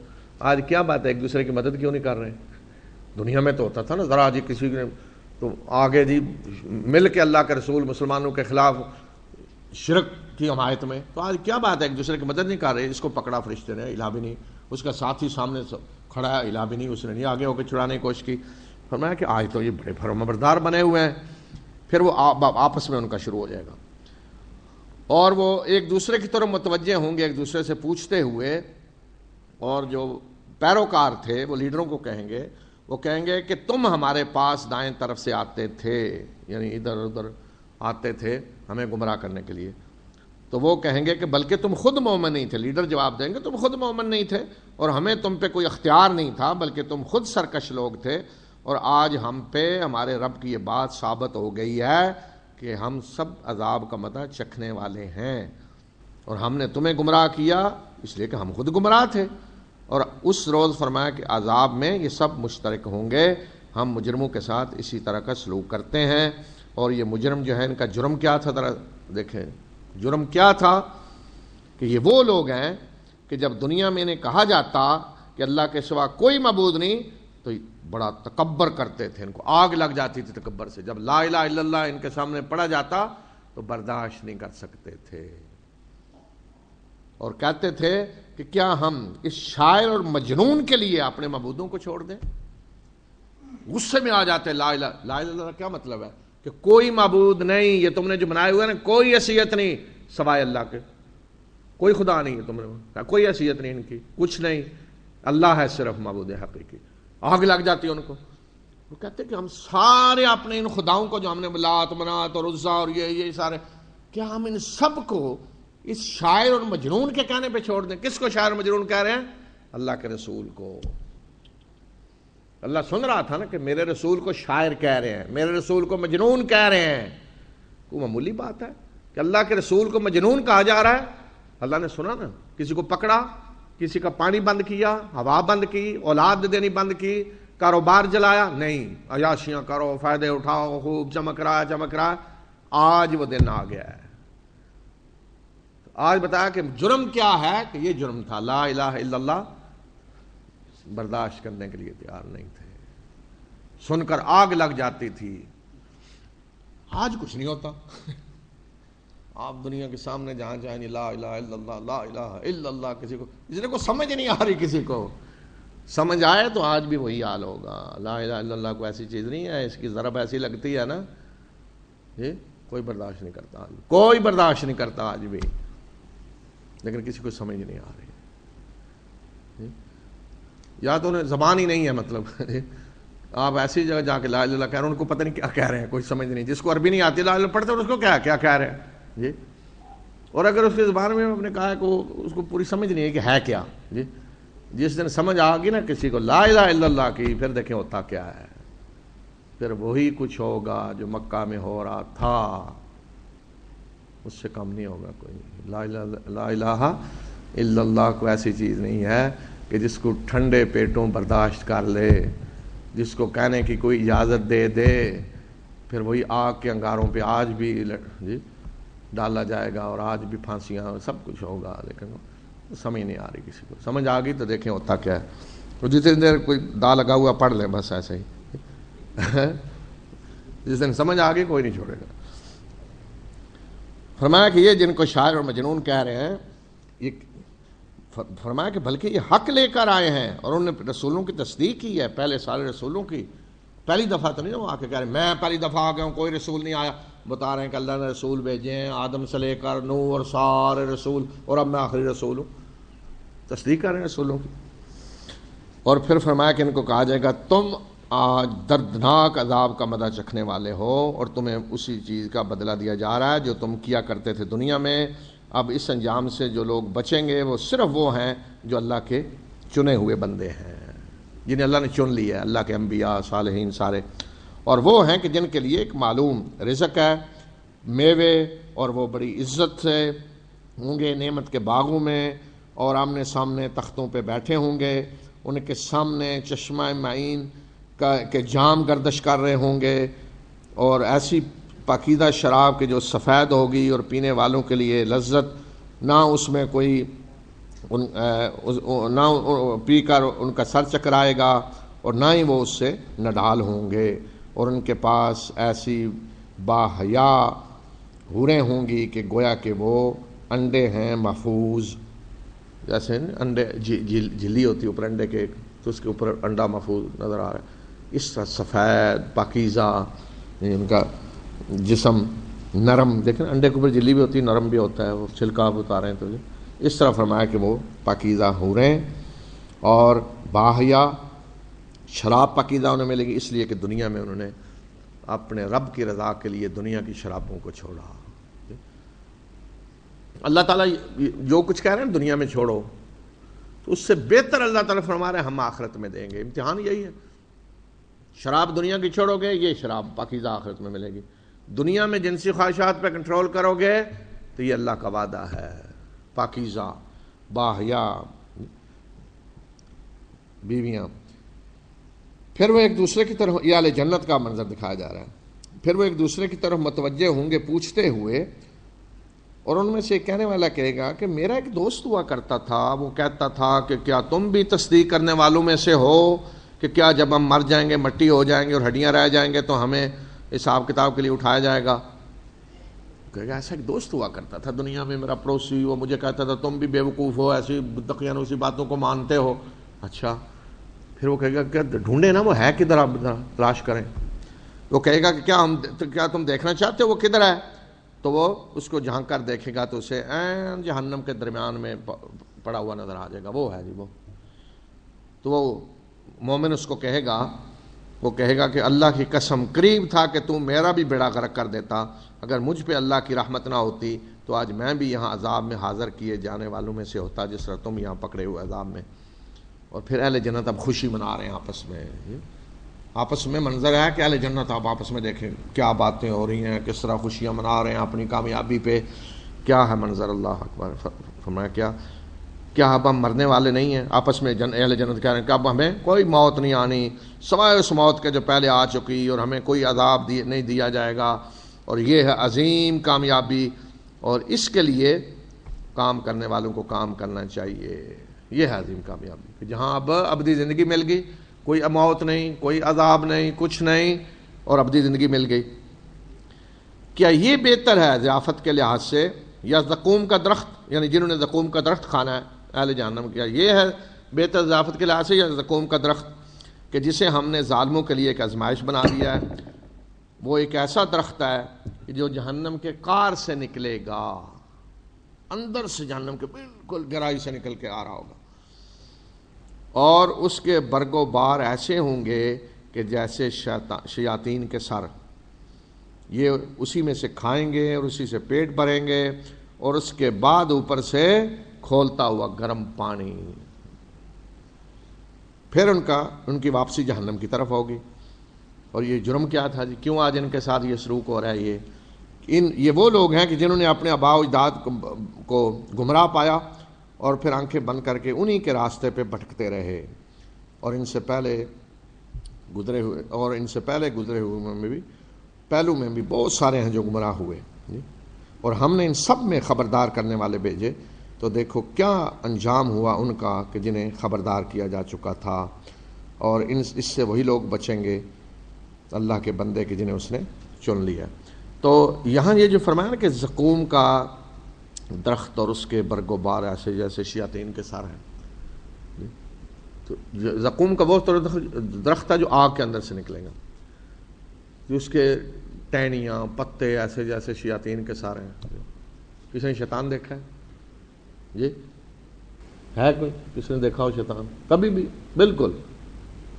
آج کیا بات ہے ایک دوسرے کی مدد کیوں نہیں کر رہے؟ دنیا میں تو ہوتا تھا نا، ذرا جی کسی نے تو آگے جی مل کے اللہ کے رسول مسلمانوں کے خلاف شرک کی حمایت میں، تو آج کیا بات ہے ایک دوسرے کی مدد نہیں کر رہے؟ اس کو پکڑا فرشتے نے، ہلا بھی نہیں، اس کا ساتھی سامنے کھڑا ہے، ہلا بھی نہیں، اس نے نہیں آگے ہو کے چھڑانے کی کوشش کی، فرمایا کہ آج تو یہ بڑے فرمانبردار بنے ہوئے ہیں، پھر وہ آپس میں ان کا شروع ہو جائے گا، اور وہ ایک دوسرے کی طرف متوجہ ہوں گے، ایک دوسرے سے پوچھتے ہوئے، اور جو پیروکار تھے وہ لیڈروں کو کہیں گے، وہ کہیں گے کہ تم ہمارے پاس دائیں طرف سے آتے تھے، یعنی ادھر ادھر آتے تھے ہمیں گمراہ کرنے کے لیے، تو وہ کہیں گے کہ بلکہ تم خود مومن نہیں تھے، لیڈر جواب دیں گے تم خود مومن نہیں تھے، اور ہمیں تم پہ کوئی اختیار نہیں تھا، بلکہ تم خود سرکش لوگ تھے، اور آج ہم پہ ہمارے رب کی یہ بات ثابت ہو گئی ہے کہ ہم سب عذاب کا مزہ چکھنے والے ہیں، اور ہم نے تمہیں گمراہ کیا اس لیے کہ ہم خود گمراہ تھے، اور اس روز فرمایا کہ عذاب میں یہ سب مشترک ہوں گے، ہم مجرموں کے ساتھ اسی طرح کا سلوک کرتے ہیں، اور یہ مجرم جو ہے ان کا جرم کیا تھا، ذرا دیکھیں جرم کیا تھا، کہ یہ وہ لوگ ہیں کہ جب دنیا میں انہیں کہا جاتا کہ اللہ کے سوا کوئی معبود نہیں تو بڑا تکبر کرتے تھے، ان کو آگ لگ جاتی تھی تکبر سے، جب لا الہ الا اللہ ان کے سامنے پڑھا جاتا تو برداشت نہیں کر سکتے تھے، اور کہتے تھے کہ کیا ہم اس شاعر اور مجنون کے لیے اپنے معبودوں کو چھوڑ دیں؟ غصے میں آ جاتے، لا الہ الا اللہ کیا مطلب ہے؟ کہ کوئی معبود نہیں، یہ تم نے جو بنائے ہوئے نا کوئی حیثیت نہیں سوائے اللہ کے، کوئی خدا نہیں ہے، تم نے کوئی حیثیت نہیں ان کی، کچھ نہیں، اللہ ہے صرف معبود حقیقی، آگ لگ جاتی ہے ان کو۔ وہ کہتے کہ ہم سارے اپنے ان خداؤں کو جو ہم نے لات منات اور عزا اور یہ سارے، کیا ہم ان سب کو اس شاعر اور مجنون کے کہنے پہ چھوڑ دیں؟ کس کو شاعر مجنون کہہ رہے ہیں؟ اللہ کے رسول کو۔ اللہ سن رہا تھا نا کہ میرے رسول کو شاعر کہہ رہے ہیں، میرے رسول کو مجنون کہہ رہے ہیں، کوئی معمولی بات ہے کہ اللہ کے رسول کو مجنون کہا جا رہا ہے؟ اللہ نے سنا نا، کسی کو پکڑا، کسی کا پانی بند کیا، ہوا بند کی، اولاد دینی بند کی، کاروبار جلایا؟ نہیں، عیاشیاں کرو، فائدے اٹھاؤ، خوب چمک رہا ہے۔ آج وہ دن آ گیا ہے، آج بتایا کہ جرم کیا ہے، کہ یہ جرم تھا، لا الہ الا اللہ برداشت کرنے کے لیے تیار نہیں تھے، سن کر آگ لگ جاتی تھی۔ آج کچھ نہیں ہوتا، آپ دنیا کے سامنے جہاں جائیں لا الہ الا اللہ لا الہ الا اللہ، کسی کو جس کو سمجھ نہیں آ رہی، کسی کو سمجھ آئے تو آج بھی وہی حال ہوگا. لا الہ الا اللہ کو ایسی چیز نہیں ہے، اس کی ضرب ایسی لگتی ہے نا جی، کوئی برداشت نہیں کرتا، کوئی برداشت نہیں کرتا آج بھی، لیکن کسی کو سمجھ نہیں آ رہی، یا تو انہیں زبان ہی نہیں ہے. مطلب آپ ایسی جگہ جا کے لا الہ الا اللہ کہہ رہے ہیں، ان کو پتہ نہیں کیا کہہ رہے ہیں، کوئی سمجھ نہیں. جس کو عربی نہیں آتی لا الہ پڑھتے ہیں اس کو کیا کہہ رہے ہیں جی. اور اگر اس کی زبان میں اپنے کہا کہ اس کو پوری سمجھ نہیں ہے کہ ہے کیا جی. جس دن سمجھ آ گئی نا کسی کو لا الہ الا اللہ کی، پھر دیکھیں ہوتا کیا ہے، پھر وہی کچھ ہوگا جو مکہ میں ہو رہا تھا، اس سے کم نہیں ہوگا کوئی. لا الہ الا اللہ کو ایسی چیز نہیں ہے کہ جس کو ٹھنڈے پیٹوں برداشت کر لے، جس کو کہنے کی کوئی اجازت دے دے، پھر وہی آگ کے انگاروں پہ آج بھی جی ڈالا جائے گا، اور آج بھی پھانسیاں سب کچھ ہوگا، لیکن سمجھ نہیں آ رہی کسی کو. سمجھ آ گئی تو دیکھیں ہوتا کیا ہے. تو جتنی دیر کوئی دا لگا ہوا پڑھ لیں بس ایسے ہی، جس دن سمجھ آ گئی کوئی نہیں چھوڑے گا. فرمایا کہ یہ جن کو شاعر اور مجنون کہہ رہے ہیں، یہ فرمایا کہ بلکہ یہ حق لے کر آئے ہیں اور انہوں نے رسولوں کی تصدیق کی ہے، پہلے سارے رسولوں کی. پہلی دفعہ تو نہیں وہ آ کے کہہ رہے میں پہلی دفعہ آ گیا ہوں، کوئی رسول نہیں آیا. بتا رہے ہیں کہ اللہ نے رسول بھیجے ہیں، آدم سے لے کر نوح اور سارے رسول، اور اب میں آخری رسول ہوں. تصدیق کر رہے ہیں رسولوں کی. اور پھر فرمایا کہ ان کو کہا جائے گا تم آج دردناک عذاب کا مزہ چکھنے والے ہو، اور تمہیں اسی چیز کا بدلہ دیا جا رہا ہے جو تم کیا کرتے تھے دنیا میں. اب اس انجام سے جو لوگ بچیں گے وہ صرف وہ ہیں جو اللہ کے چنے ہوئے بندے ہیں، جنہیں اللہ نے چن لیا ہے، اللہ کے انبیاء صالحین سارے. اور وہ ہیں کہ جن کے لیے ایک معلوم رزق ہے، میوے، اور وہ بڑی عزت سے ہوں گے نعمت کے باغوں میں، اور آمنے سامنے تختوں پہ بیٹھے ہوں گے، ان کے سامنے چشمہ معین کے جام گردش کر رہے ہوں گے، اور ایسی پاکیزہ شراب کے جو سفید ہوگی، اور پینے والوں کے لیے لذت، نہ اس میں کوئی نہ پی کر ان کا سر چکرائے گا، اور نہ ہی وہ اس سے نڈال ہوں گے. اور ان کے پاس ایسی باحیا حوریں ہوں گی کہ گویا کہ وہ انڈے ہیں محفوظ، جیسے انڈے جھلی ہوتی ہے اوپر انڈے کے، تو اس کے اوپر انڈا محفوظ نظر آ رہا ہے. اس طرح سفید پاکیزہ، ان کا جسم نرم، دیکھیں انڈے کے اوپر جھلی بھی ہوتی ہے، نرم بھی ہوتا ہے، وہ چھلکا آپ اتارے ہیں تو اس طرح فرمایا کہ وہ پاکیزہ حوریں اور باحیا شراب پاکیزہ انہیں ملے گی، اس لیے کہ دنیا میں انہوں نے اپنے رب کی رضا کے لیے دنیا کی شرابوں کو چھوڑا. اللہ تعالیٰ جو کچھ کہہ رہے ہیں دنیا میں چھوڑو، تو اس سے بہتر اللہ تعالیٰ فرما رہے ہیں ہم آخرت میں دیں گے. امتحان یہی ہے، شراب دنیا کی چھوڑو گے، یہ شراب پاکیزہ آخرت میں ملے گی. دنیا میں جنسی خواہشات پہ کنٹرول کرو گے تو یہ اللہ کا وعدہ ہے، پاکیزہ باحیا بیویاں. پھر وہ ایک دوسرے کی طرف، یہ اہل جنت کا منظر دکھایا جا رہا ہے. پھر وہ ایک دوسرے کی طرف متوجہ ہوں گے پوچھتے ہوئے، اور ان میں سے ایک کہنے والا کہے گا کہ میرا ایک دوست ہوا کرتا تھا، وہ کہتا تھا کہ کیا تم بھی تصدیق کرنے والوں میں سے ہو کہ کیا جب ہم مر جائیں گے، مٹی ہو جائیں گے اور ہڈیاں رہ جائیں گے تو ہمیں حساب کتاب کے لیے اٹھایا جائے گا؟ کہے گا ایسا ایک دوست ہوا کرتا تھا دنیا میں میرا پڑوسی، وہ مجھے کہتا تھا تم بھی بیوقوف ہو، ایسی دقیانوسی باتوں کو مانتے ہو. اچھا، پھر وہ کہے گا کہ ڈھونڈے نا وہ ہے کدھر، آپ تلاش کریں. وہ کہے گا کہ کیا تم دیکھنا چاہتے ہو وہ کدھر ہے؟ تو وہ اس کو جہاں کر دیکھے گا تو اسے جہنم کے درمیان میں پڑا ہوا نظر آ جائے گا، وہ ہے جی وہ. تو وہ مومن اس کو کہے گا، وہ کہے گا کہ اللہ کی قسم قریب تھا کہ تم میرا بھی بیڑا غرق کر دیتا، اگر مجھ پہ اللہ کی رحمت نہ ہوتی تو آج میں بھی یہاں عذاب میں حاضر کیے جانے والوں میں سے ہوتا جس طرح تم یہاں پکڑے ہوئے عذاب میں. اور پھر اہل جنت اب خوشی منا رہے ہیں آپس میں منظر ہے کہ اہل جنت آپ آپس میں دیکھیں کیا باتیں ہو رہی ہیں، کس طرح خوشیاں منا رہے ہیں اپنی کامیابی پہ، کیا ہے منظر. اللہ اکبر. فرمایا کیا اب ہم مرنے والے نہیں ہیں؟ آپس میں اہل جنت کہہ رہے ہیں کہ اب ہمیں کوئی موت نہیں آنی سوائے اس موت کے جو پہلے آ چکی، اور ہمیں کوئی عذاب نہیں دیا جائے گا. اور یہ ہے عظیم کامیابی، اور اس کے لیے کام کرنے والوں کو کام کرنا چاہیے. یہ ہے عظیم کامیابی کہ جہاں اب ابدی زندگی مل گئی، کوئی موت نہیں، کوئی عذاب نہیں، کچھ نہیں، اور ابدی زندگی مل گئی. کیا یہ بہتر ہے ضیافت کے لحاظ سے یا زقوم کا درخت، یعنی جنہوں نے زقوم کا درخت کھانا ہے اہل جہنم، کیا یہ ہے بہتر ضیافت کے لحاظ سے یا زقوم کا درخت کہ جسے ہم نے ظالموں کے لیے ایک آزمائش بنا دیا ہے؟ وہ ایک ایسا درخت ہے کہ جو جہنم کے قعر سے نکلے گا، اندر سے جہنم کے بالکل گہرائی سے نکل کے آ رہا ہوگا، اور اس کے برگ و بار ایسے ہوں گے کہ جیسے شیاطین کے سر، یہ اسی میں سے کھائیں گے اور اسی سے پیٹ بھریں گے، اور اس کے بعد اوپر سے کھولتا ہوا گرم پانی، پھر ان کی واپسی جہنم کی طرف ہوگی۔ اور یہ جرم کیا تھا جی؟ کیوں آج ان کے ساتھ یہ سلوک ہو رہا ہے؟ یہ وہ لوگ ہیں کہ جنہوں نے اپنے آباء و اجداد کو گمراہ پایا اور پھر آنکھیں بند کر کے انہی کے راستے پہ بھٹکتے رہے، اور ان سے پہلے گزرے ہوئے میں بھی پہلو میں بھی بہت سارے ہیں جو گمراہ ہوئے، اور ہم نے ان سب میں خبردار کرنے والے بھیجے، تو دیکھو کیا انجام ہوا ان کا کہ جنہیں خبردار کیا جا چکا تھا، اور اس سے وہی لوگ بچیں گے اللہ کے بندے کے جنہیں اس نے چن لیا۔ تو یہاں یہ جو فرمایا نا کہ زقوم کا درخت اور اس کے برگ و بار ایسے جیسے شیاطین کے سر ہیں، تو زقوم کا وہ درخت ہے جو آگ کے اندر سے نکلے گا، جو اس کے ٹہنیاں پتے ایسے جیسے شیاطین کے سر ہیں۔ کسی نے شیطان دیکھا ہے جی؟ ہے کوئی کسی نے دیکھا ہو شیطان کبھی بھی؟ بالکل۔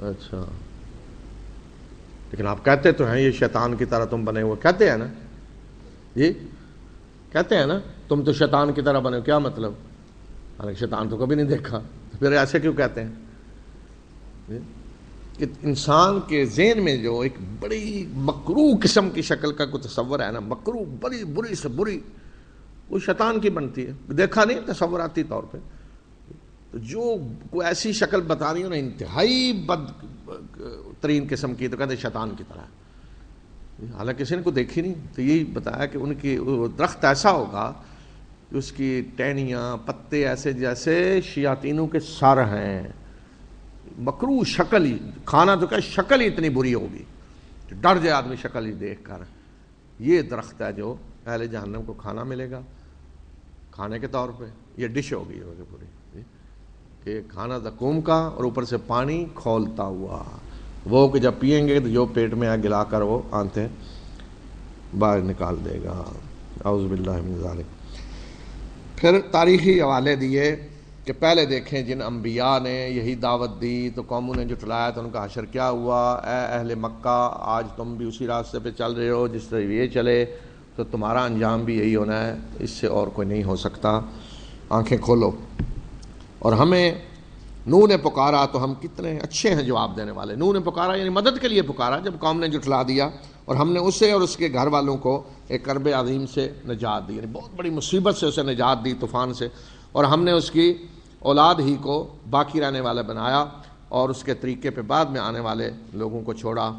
اچھا، لیکن آپ کہتے تو ہیں یہ شیطان کی طرح تم بنے ہوئے، کہتے ہیں نا جی؟ کہتے ہیں نا تم تو شیطان کی طرح بنے ہو، کیا مطلب؟ حالانکہ شیطان تو کبھی نہیں دیکھا، تو پھر ایسے کیوں کہتے ہیں؟ کہ انسان کے ذہن میں جو ایک بڑی مکروہ قسم کی شکل کا کوئی تصور ہے نا، مکروہ بڑی بری سے بری، وہ شیطان کی بنتی ہے، دیکھا نہیں تصوراتی طور پہ، تو جو کوئی ایسی شکل بتا رہی ہو نا انتہائی بد ترین قسم کی، تو کہتے شیطان کی طرح ہے، حالانکہ کسی نے کو دیکھی نہیں۔ تو یہی بتایا کہ ان کی درخت ایسا ہوگا کہ اس کی ٹہنیاں پتے ایسے جیسے شیاطینوں کے سر ہیں، مکروہ شکل ہی، کھانا تو کیا شکل ہی اتنی بری ہوگی کہ ڈر جائے آدمی شکل ہی دیکھ کر۔ یہ درخت ہے جو اہل جہنم کو کھانا ملے گا، کھانے کے طور پہ یہ ڈش ہوگی پوری، کہ کھانا زقوم کا اور اوپر سے پانی کھولتا ہوا، وہ کہ جب پئیں گے تو جو پیٹ میں گلا کر وہ آنتیں باہر نکال دے گا۔ اعوذ باللہ من ذالک۔ پھر تاریخی حوالے دیے کہ پہلے دیکھیں جن انبیاء نے یہی دعوت دی تو قوموں نے جھٹلایا تو ان کا حشر کیا ہوا۔ اے اہل مکہ، آج تم بھی اسی راستے پہ چل رہے ہو جس طرح یہ چلے تو تمہارا انجام بھی یہی ہونا ہے، اس سے اور کوئی نہیں ہو سکتا، آنکھیں کھولو۔ اور ہمیں نوح نے پکارا تو ہم کتنے اچھے ہیں جواب دینے والے۔ نوح نے پکارا یعنی مدد کے لیے پکارا جب قوم نے جھٹلا دیا، اور ہم نے اسے اور اس کے گھر والوں کو ایک کرب عظیم سے نجات دی، یعنی بہت بڑی مصیبت سے اسے نجات دی، طوفان سے، اور ہم نے اس کی اولاد ہی کو باقی رہنے والا بنایا اور اس کے طریقے پہ بعد میں آنے والے لوگوں کو چھوڑا۔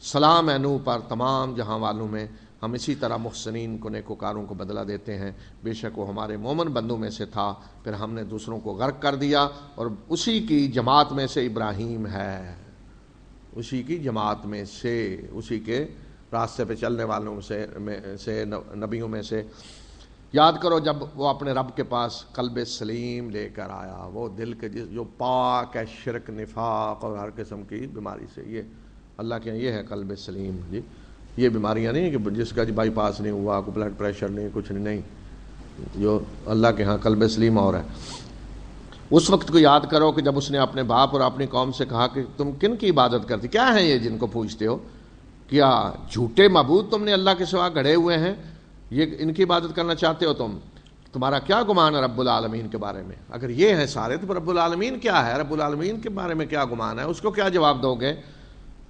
سلام ہے نوح پر تمام جہاں والوں میں، ہم اسی طرح محسنین کو نیکوکاروں کو بدلہ دیتے ہیں، بے شک وہ ہمارے مومن بندوں میں سے تھا، پھر ہم نے دوسروں کو غرق کر دیا، اور اسی کی جماعت میں سے ابراہیم ہے، اسی کی جماعت میں سے، اسی کے راستے پہ چلنے والوں سے نبیوں میں سے۔ یاد کرو جب وہ اپنے رب کے پاس قلب سلیم لے کر آیا، وہ دل کے جو پاک ہے شرک نفاق اور ہر قسم کی بیماری سے، یہ اللہ کے یہ ہے قلب سلیم جی۔ یہ بیماریاں نہیں کہ جس کا بائی پاس نہیں ہوا، کوئی بلڈ پریشر نہیں، کچھ نہیں، جو اللہ کے ہاں قلب سلیم اور ہے۔ اس وقت کو یاد کرو کہ جب اس نے اپنے باپ اور اپنی قوم سے کہا کہ تم کن کی عبادت کرتے، کیا ہیں یہ جن کو پوجتے ہو؟ کیا جھوٹے معبود تم نے اللہ کے سوا گھڑے ہوئے ہیں؟ یہ ان کی عبادت کرنا چاہتے ہو تم؟ تمہارا کیا گمان ہے رب العالمین کے بارے میں؟ اگر یہ ہیں سارے تو رب العالمین کیا ہے؟ رب العالمین کے بارے میں کیا گمان ہے؟ اس کو کیا جواب دو گے؟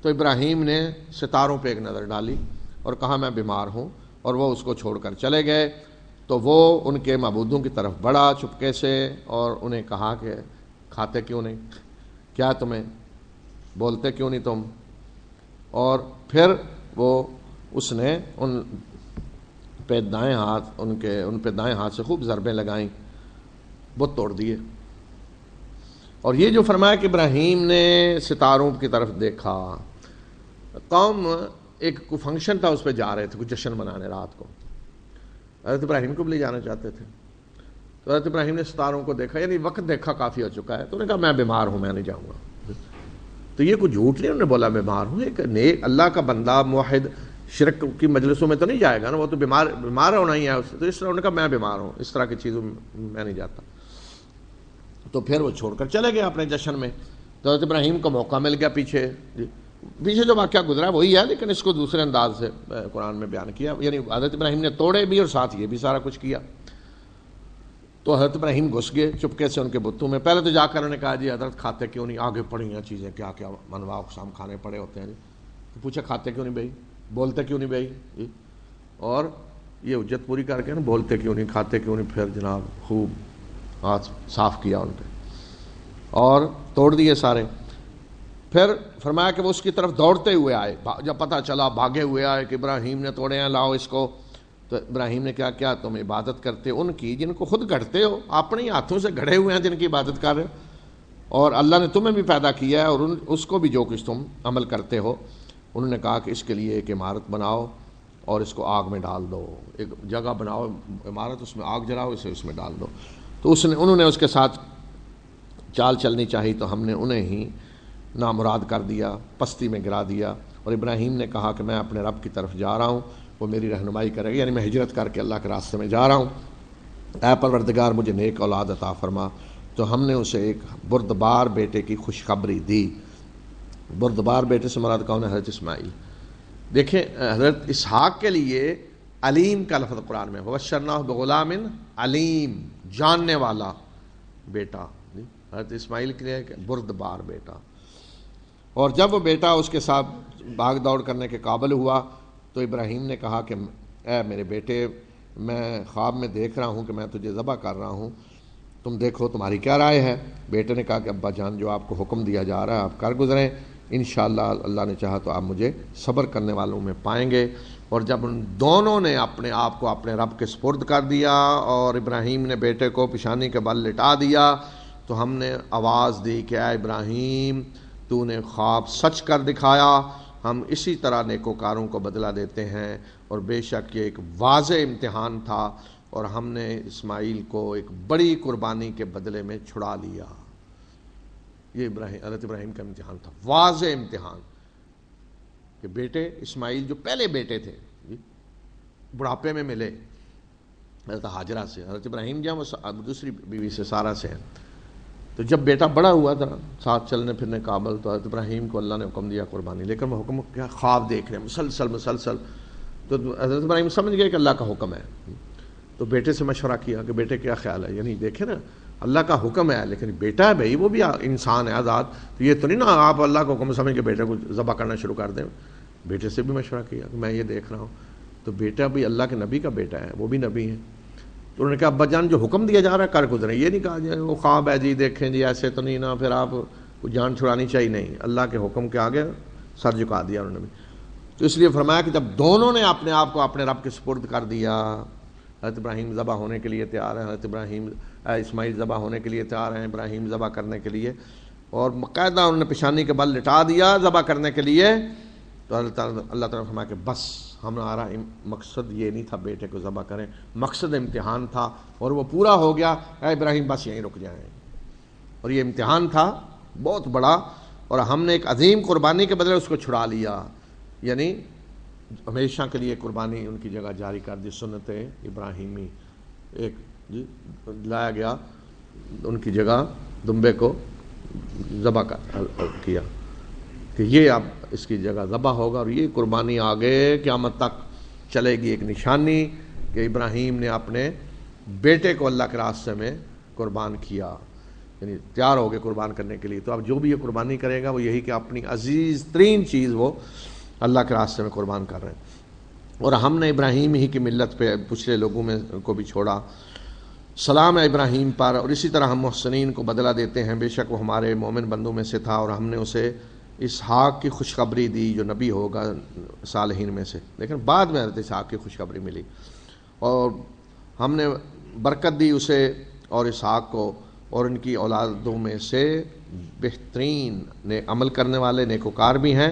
تو ابراہیم نے ستاروں پہ ایک نظر ڈالی اور کہا میں بیمار ہوں، اور وہ اس کو چھوڑ کر چلے گئے۔ تو وہ ان کے معبودوں کی طرف بڑھا چپکے سے اور انہیں کہا کہ کھاتے کیوں نہیں؟ کیا تمہیں بولتے کیوں نہیں تم؟ اور پھر وہ اس نے ان پہ دائیں ہاتھ سے خوب ضربیں لگائیں، بت توڑ دیے۔ اور یہ جو فرمایا کہ ابراہیم نے ستاروں کی طرف دیکھا، قوم ایک کوئی فنکشن تھا، اس پہ جا رہے تھے، کوئی جشن منانے رات کو، حضرت ابراہیم کو بھی لے جانا چاہتے تھے. تو حضرت ابراہیم نے ستاروں کو دیکھا، یعنی وقت دیکھا کافی ہو چکا ہے، تو انہوں نے کہا میں بیمار ہوں، میں نہیں جاؤں گا. تو یہ کوئی جھوٹ نہیں، انہوں نے بولا بیمار ہوں. ایک نیک اللہ کا بندہ موحد شرک کی مجلسوں میں تو نہیں جائے گا نا، وہ تو بیمار ہونا ہی ہے اس سے. تو اس طرح انہوں نے کہا میں بیمار ہوں، اس طرح کی چیزوں میں نہیں جاتا. تو پھر وہ چھوڑ کر چلے گئے اپنے جشن میں. تو حضرت ابراہیم کو موقع مل گیا. پیچھے جو واقعہ گزرا وہی ہے، لیکن اس کو دوسرے انداز سے قرآن میں بیان کیا. یعنی حضرت ابراہیم نے توڑے بھی اور ساتھ یہ بھی سارا کچھ کیا. تو حضرت ابراہیم گھس گئے چپکے سے ان کے بتوں میں. پہلے تو جا کر انہوں نے کہا جی حضرت کھاتے کیوں نہیں، آگے پڑی ہیں چیزیں، کیا کیا منوا اقسام کھانے پڑے ہوتے ہیں. تو پوچھا کھاتے کیوں نہیں بھائی، بولتے کیوں نہیں بھائی، اور یہ حجت پوری کر کے نا بولتے کیوں نہیں، کھاتے کیوں نہیں. پھر جناب خوب ہاتھ صاف کیا ان پہ اور توڑ دیے سارے. پھر فرمایا کہ وہ اس کی طرف دوڑتے ہوئے آئے. جب پتہ چلا بھاگے ہوئے آئے کہ ابراہیم نے توڑے ہیں، لاؤ اس کو. تو ابراہیم نے کیا کیا، تم عبادت کرتے ان کی جن کو خود گھڑتے ہو، اپنے ہاتھوں سے گھڑے ہوئے ہیں جن کی عبادت کر رہے ہو، اور اللہ نے تمہیں بھی پیدا کیا ہے اور اس کو بھی جو کچھ تم عمل کرتے ہو. انہوں نے کہا کہ اس کے لیے ایک عمارت بناؤ اور اس کو آگ میں ڈال دو. ایک جگہ بناؤ عمارت، اس میں آگ جلاؤ، اسے اس میں ڈال دو. تو انہوں نے اس کے ساتھ چال چلنی چاہی، تو ہم نے انہیں ہی نامراد کر دیا، پستی میں گرا دیا. اور ابراہیم نے کہا کہ میں اپنے رب کی طرف جا رہا ہوں، وہ میری رہنمائی کرے گا، یعنی میں ہجرت کر کے اللہ کے راستے میں جا رہا ہوں. اے پروردگار مجھے نیک اولاد عطا فرما. تو ہم نے اسے ایک بردبار بیٹے کی خوشخبری دی. بردبار بیٹے سے مراد کون ہے؟ حضرت اسماعیل. دیکھیں حضرت اسحاق کے لیے علیم کا لفظ قرآن میں، وبشرناہ بغلام علیم، جاننے والا بیٹا. حضرت اسماعیل کے لیے بردبار بیٹا. اور جب وہ بیٹا اس کے ساتھ بھاگ دوڑ کرنے کے قابل ہوا تو ابراہیم نے کہا کہ اے میرے بیٹے، میں خواب میں دیکھ رہا ہوں کہ میں تجھے ذبح کر رہا ہوں، تم دیکھو تمہاری کیا رائے ہے. بیٹے نے کہا کہ ابا جان جو آپ کو حکم دیا جا رہا ہے آپ کر گزریں، انشاءاللہ اللہ نے چاہا تو آپ مجھے صبر کرنے والوں میں پائیں گے. اور جب ان دونوں نے اپنے آپ کو اپنے رب کے سپرد کر دیا اور ابراہیم نے بیٹے کو پیشانی کے بل لٹا دیا، تو ہم نے آواز دی کہ اے ابراہیم تو نے خواب سچ کر دکھایا، ہم اسی طرح نیکوکاروں کو بدلہ دیتے ہیں. اور بے شک یہ ایک واضح امتحان تھا اور ہم نے اسماعیل کو ایک بڑی قربانی کے بدلے میں چھڑا لیا. یہ حضرت ابراہیم کا امتحان تھا، واضح امتحان کہ بیٹے اسماعیل جو پہلے بیٹے تھے بڑھاپے میں ملے حضرت ہاجرہ سے. حضرت ابراہیم جہاں وہ دوسری بیوی سے سارہ سے ہیں. تو جب بیٹا بڑا ہوا تھا ساتھ چلنے پھرنے قابل، تو حضرت ابراہیم کو اللہ نے حکم دیا قربانی. لیکن وہ حکم کیا، خواب دیکھ رہے ہیں مسلسل. تو حضرت ابراہیم سمجھ گئے کہ اللہ کا حکم ہے. تو بیٹے سے مشورہ کیا کہ بیٹے کیا خیال ہے. یعنی دیکھیں نا اللہ کا حکم ہے لیکن بیٹا ہے بھائی، وہ بھی انسان ہے آزاد. تو یہ تو نہیں نا آپ اللہ کا حکم سمجھ کے بیٹے کو ذبح کرنا شروع کر دیں. بیٹے سے بھی مشورہ کیا کہ میں یہ دیکھ رہا ہوں. تو بیٹا بھی اللہ کے نبی کا بیٹا ہے، وہ بھی نبی ہے. تو انہوں نے کہا ابا جان جو حکم دیا جا رہا ہے کر گزریں. یہ نہیں کہا جی وہ خواب ہے جی دیکھیں جی ایسے تو نہیں نا، پھر آپ کو جان چھڑانی چاہیے. نہیں، اللہ کے حکم کے آگے سر جھکا دیا انہوں نے بھی. تو اس لیے فرمایا کہ جب دونوں نے اپنے آپ کو اپنے رب کے سپرد کر دیا، حضرت ابراہیم ذبح ہونے کے لیے تیار ہیں، حضرت اسماعیل ذبح ہونے کے لیے تیار ہیں، ابراہیم ذبح کرنے کے لیے، اور باقاعدہ انہوں نے پیشانی کے بل لٹا دیا ذبح کرنے کے لیے. تو اللہ تعالیٰ نے فرمایا کہ بس ہمارا مقصد یہ نہیں تھا بیٹے کو ذبح کریں، مقصد امتحان تھا اور وہ پورا ہو گیا. اے ابراہیم بس یہیں رک جائیں. اور یہ امتحان تھا بہت بڑا اور ہم نے ایک عظیم قربانی کے بدلے اس کو چھڑا لیا. یعنی ہمیشہ کے لیے قربانی ان کی جگہ جاری کر دی. سنت ابراہیمی ایک لایا گیا ان کی جگہ، دمبے کو ذبح کیا کہ یہ اب اس کی جگہ ذبح ہوگا. اور یہ قربانی آگے قیامت تک چلے گی، ایک نشانی کہ ابراہیم نے اپنے بیٹے کو اللہ کے راستے میں قربان کیا، یعنی تیار ہو گئے قربان کرنے کے لیے. تو اب جو بھی یہ قربانی کرے گا وہ یہی کہ اپنی عزیز ترین چیز وہ اللہ کے راستے میں قربان کر رہے ہیں. اور ہم نے ابراہیم ہی کی ملت پہ پچھلے لوگوں میں کو بھی چھوڑا. سلام ہے ابراہیم پر. اور اسی طرح ہم محسنین کو بدلہ دیتے ہیں، بے شک وہ ہمارے مومن بندوں میں سے تھا اور ہم نے اسے اسحاق کی خوشخبری دی جو نبی ہوگا صالحین میں سے. لیکن بعد میں حضرت اسحاق کی خوشخبری ملی اور ہم نے برکت دی اسے اور اسحاق کو، اور ان کی اولادوں میں سے بہترین عمل کرنے والے نیکوکار بھی ہیں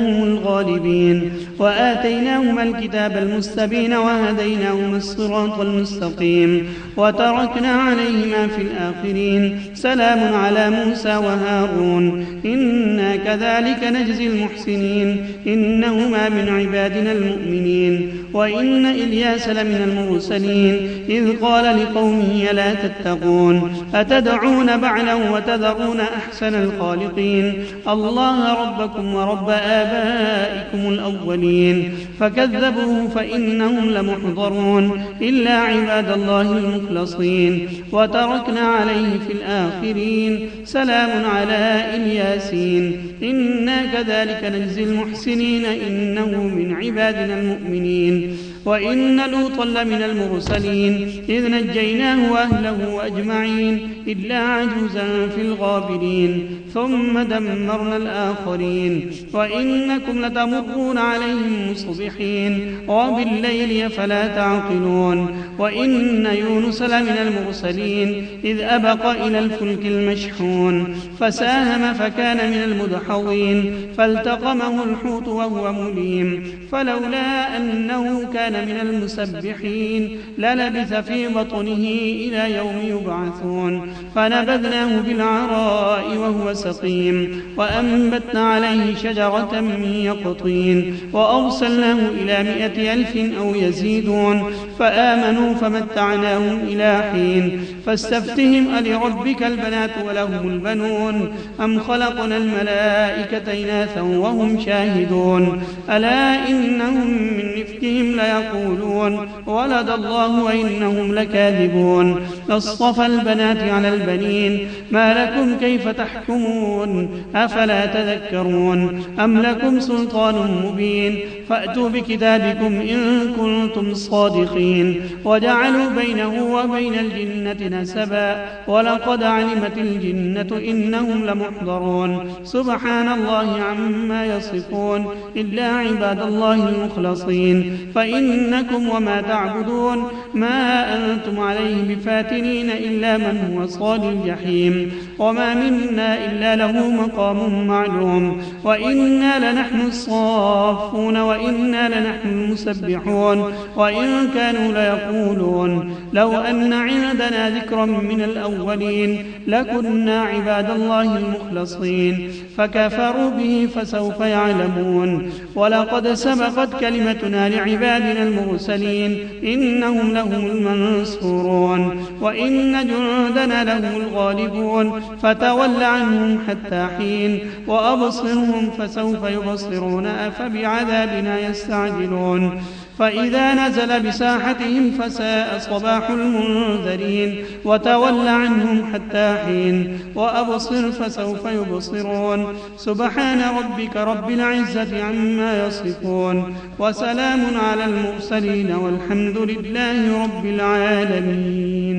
هم الغالبين وآتيناهما الكتاب المستبين وهديناهما الصراط المستقيم وتركنا عليهما في الآخرين سلام على موسى وهارون إنا كذلك نجزي المحسنين إنهما من عبادنا المؤمنين وإن إلياس لمن المرسلين إذ قال لقومه لا تتقون أتدعون بعلا وتذرون أحسن الخالقين الله ربكم ورب آبائكم الأولين فكذبوه فإنهم لمحضرون إلا عباد الله المخلصين وتركنا عليه في الآخرين سلام على إلياسين إنا كذلك نجزي المحسنين إنه من عبادنا المؤمنين وإن لوطا لمن المرسلين إذ نجيناه وأهله أجمعين إلا عجوزا في الغابرين ثم دمرنا الآخرين وإنكم لتمرون عليهم مصبحين وبالليل فلا تعقلون وإن يونس لمن المرسلين إذ أبق إلى الفلك المشحون فساهم فكان من المدحضين فالتقمه الحوت وهو مليم فلولا أنه كان من المسبحين للبث في بطنه إلى يوم يبعثون فنبذناه بالعراء وهو سقيم وأنبتنا عليه شجرة من يقطين وأرسلناه إلى 100,000 أو يزيدون فآمنوا فمتعناهم إلى حين فاستفتهم ألربك البنات ولهم البنون أم خلقنا الملائكة إناثا وهم شاهدون ألا إنهم من إفكهم ليقولون ولد الله وإنهم لكاذبون اصطفى البنات على البنين ما لكم كيف تحكمون أفلا تذكرون أم لكم سلطان مبين فأتوا بكتابكم إن كنتم صادقين وجعلوا بينه وبين الجنة نسبا ولقد علمت الجنة إنهم لمحضرون سبحان الله عما يصفون إلا عباد الله المخلصين فإنكم وما تعبدون ما أنتم عليه بفاتنين إلا من هو صال الجحيم وما منا إلا له مقام معلوم وإنا لنحن الصافون وإنا لنحن المسبحون وإن كانوا ليقولون لو أن عندنا ذكرا من الأولين لكنا عباد الله المخلصين فكفروا به فسوف يعلمون ولقد سبقت كلمتنا لعبادنا المرسلين إنهم لهم المنصورون وإن جندنا لهم الغالبون فتول عنهم حتى حين وأبصرهم فسوف يبصرون أفبعذابنا يستعجلون فإذا نزل بساحتهم فساء صباح المنذرين وتول عنهم حتى حين وأبصر فسوف يبصرون سبحان ربك رب العزة عما يصفون وسلام على المرسلين والحمد لله رب العالمين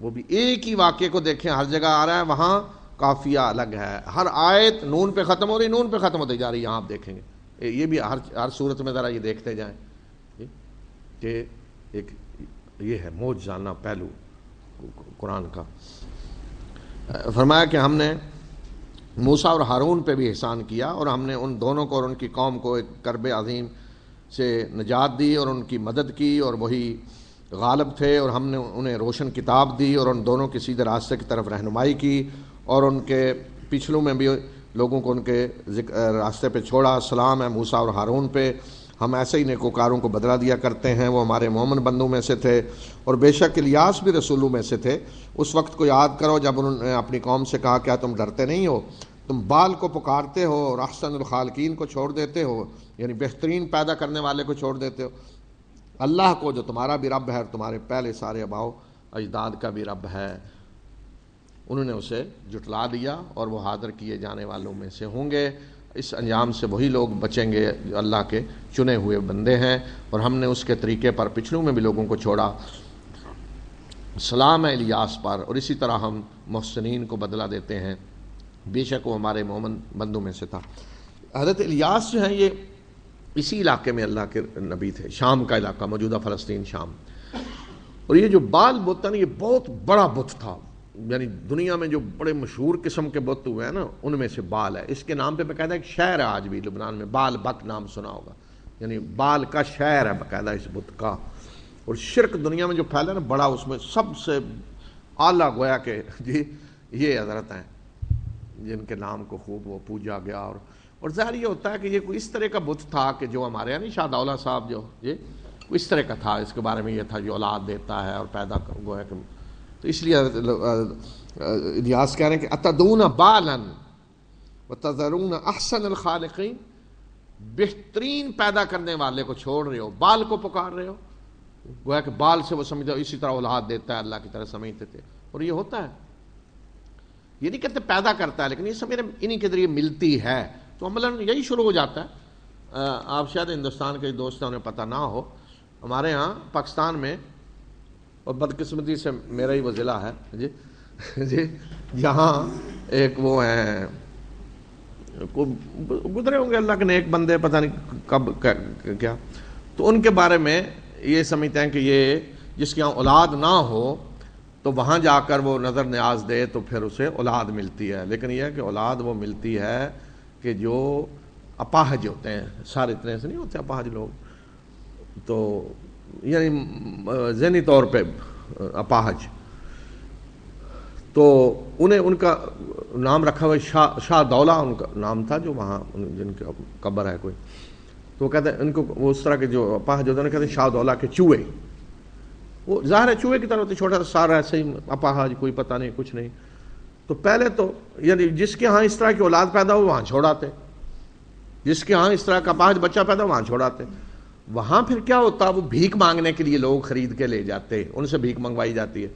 وہ بھی ایک ہی واقعے کو دیکھیں، ہر جگہ آ رہا ہے، وہاں قافیہ الگ ہے، ہر آیت نون پہ ختم ہو رہی، نون پہ ختم ہوتی جا رہی ہے. یہاں آپ دیکھیں گے یہ بھی ہر صورت میں ذرا یہ دیکھتے جائیں کہ ایک یہ ہے معجزانہ پہلو قرآن کا. فرمایا کہ ہم نے موسیٰ اور ہارون پہ بھی احسان کیا، اور ہم نے ان دونوں کو اور ان کی قوم کو ایک کرب عظیم سے نجات دی اور ان کی مدد کی، اور وہی غالب تھے، اور ہم نے انہیں روشن کتاب دی اور ان دونوں کے سیدھے راستے کی طرف رہنمائی کی، اور ان کے پچھلوں میں بھی لوگوں کو ان کے راستے پہ چھوڑا. سلام ہے موسیٰ اور ہارون پہ، ہم ایسے ہی نیکوکاروں کو بدلہ دیا کرتے ہیں، وہ ہمارے مومن بندوں میں سے تھے. اور بے شک الیاس بھی رسولوں میں سے تھے. اس وقت کو یاد کرو جب انہوں نے اپنی قوم سے کہا کیا تم ڈرتے نہیں ہو، تم بال کو پکارتے ہو اور احسن الخالقین کو چھوڑ دیتے ہو، یعنی بہترین پیدا کرنے والے کو چھوڑ دیتے ہو، اللہ کو جو تمہارا بھی رب ہے اور تمہارے پہلے سارے آباؤ اجداد کا بھی رب ہے. انہوں نے اسے جھٹلا دیا اور وہ حاضر کیے جانے والوں میں سے ہوں گے. اس انجام سے وہی لوگ بچیں گے جو اللہ کے چنے ہوئے بندے ہیں، اور ہم نے اس کے طریقے پر پچھلوں میں بھی لوگوں کو چھوڑا. سلام ہے الیاس پر، اور اسی طرح ہم محسنین کو بدلہ دیتے ہیں، بے شک وہ ہمارے مومن بندوں میں سے تھا. حضرت الیاس جو ہیں یہ اسی علاقے میں اللہ کے نبی تھے، شام کا علاقہ، موجودہ فلسطین شام. اور یہ جو بال بت ہے نا، یہ بہت بڑا بت تھا، یعنی دنیا میں جو بڑے مشہور قسم کے بت ہوئے ہیں نا ان میں سے بال ہے. اس کے نام پہ باقاعدہ ایک شہر ہے آج بھی لبنان میں، بال بت نام سنا ہوگا، یعنی بال کا شہر ہے باقاعدہ اس بت کا. اور شرک دنیا میں جو پھیلا نا بڑا، اس میں سب سے اعلیٰ گویا کہ جی یہ حضرت ہیں جن کے نام کو خوب وہ پوجا گیا. اور ظاہر یہ ہوتا ہے کہ یہ کوئی اس طرح کا بت تھا کہ جو ہمارے یہاں نہیں شاہ دولہ صاحب جو یہ اس طرح کا تھا، اس کے بارے میں یہ تھا جو اولاد دیتا ہے اور پیدا گویا کہ. تو اس لیے الیاس کہہ رہے ہیں کہ اتدون بالا وتذرون احسن الخالقین، بہترین پیدا کرنے والے کو چھوڑ رہے ہو، بال کو پکار رہے ہو. گویا کہ بال سے وہ سمجھتے اسی طرح اولاد دیتا ہے اللہ کی طرح سمجھتے تھے. اور یہ ہوتا ہے، یہ نہیں کہتے پیدا کرتا ہے، لیکن یہ سب انہی کے ذریعے ملتی ہے. تو عملاً یہی شروع ہو جاتا ہے. آپ شاید ہندوستان کے دوست ہیں انہیں پتہ نہ ہو، ہمارے ہاں پاکستان میں، اور بدقسمتی سے میرا ہی وہ ضلع ہے جی جی یہاں ایک وہ ہیں گزرے ہوں گے اللہ کے نیک بندے، پتہ نہیں کب کیا، تو ان کے بارے میں یہ سمجھتے ہیں کہ یہ جس کے یہاں اولاد نہ ہو تو وہاں جا کر وہ نظر نیاز دے تو پھر اسے اولاد ملتی ہے. لیکن یہ ہے کہ اولاد وہ ملتی ہے کہ جو اپاہج ہوتے ہیں. سارے اتنے سے نہیں ہوتے اپاہج لوگ، تو یعنی ذہنی طور پہ اپاہج، تو انہیں ان کا نام رکھا ہوا شاہ دولہ ان کا نام تھا، جو وہاں جن کا قبر ہے کوئی. تو وہ کہتے ہیں ان کو وہ اس طرح کے جو اپاہج ہوتے ہیں کہتے ہیں شاہ دولہ کے چوہے. وہ ظاہر ہے چوہے کی طرح ہوتے، چھوٹا سا سارا ایسے ہی اپاہج، کوئی پتہ نہیں کچھ نہیں. تو پہلے تو یعنی جس کے ہاں اس طرح کی اولاد پیدا ہو وہاں چھوڑاتے، جس کے ہاں اس طرح کا اپاہج بچہ پیدا ہو وہاں چھوڑاتے. وہاں پھر کیا ہوتا، وہ بھیک مانگنے کے لیے لوگ خرید کے لے جاتے، ان سے بھیک منگوائی جاتی ہے.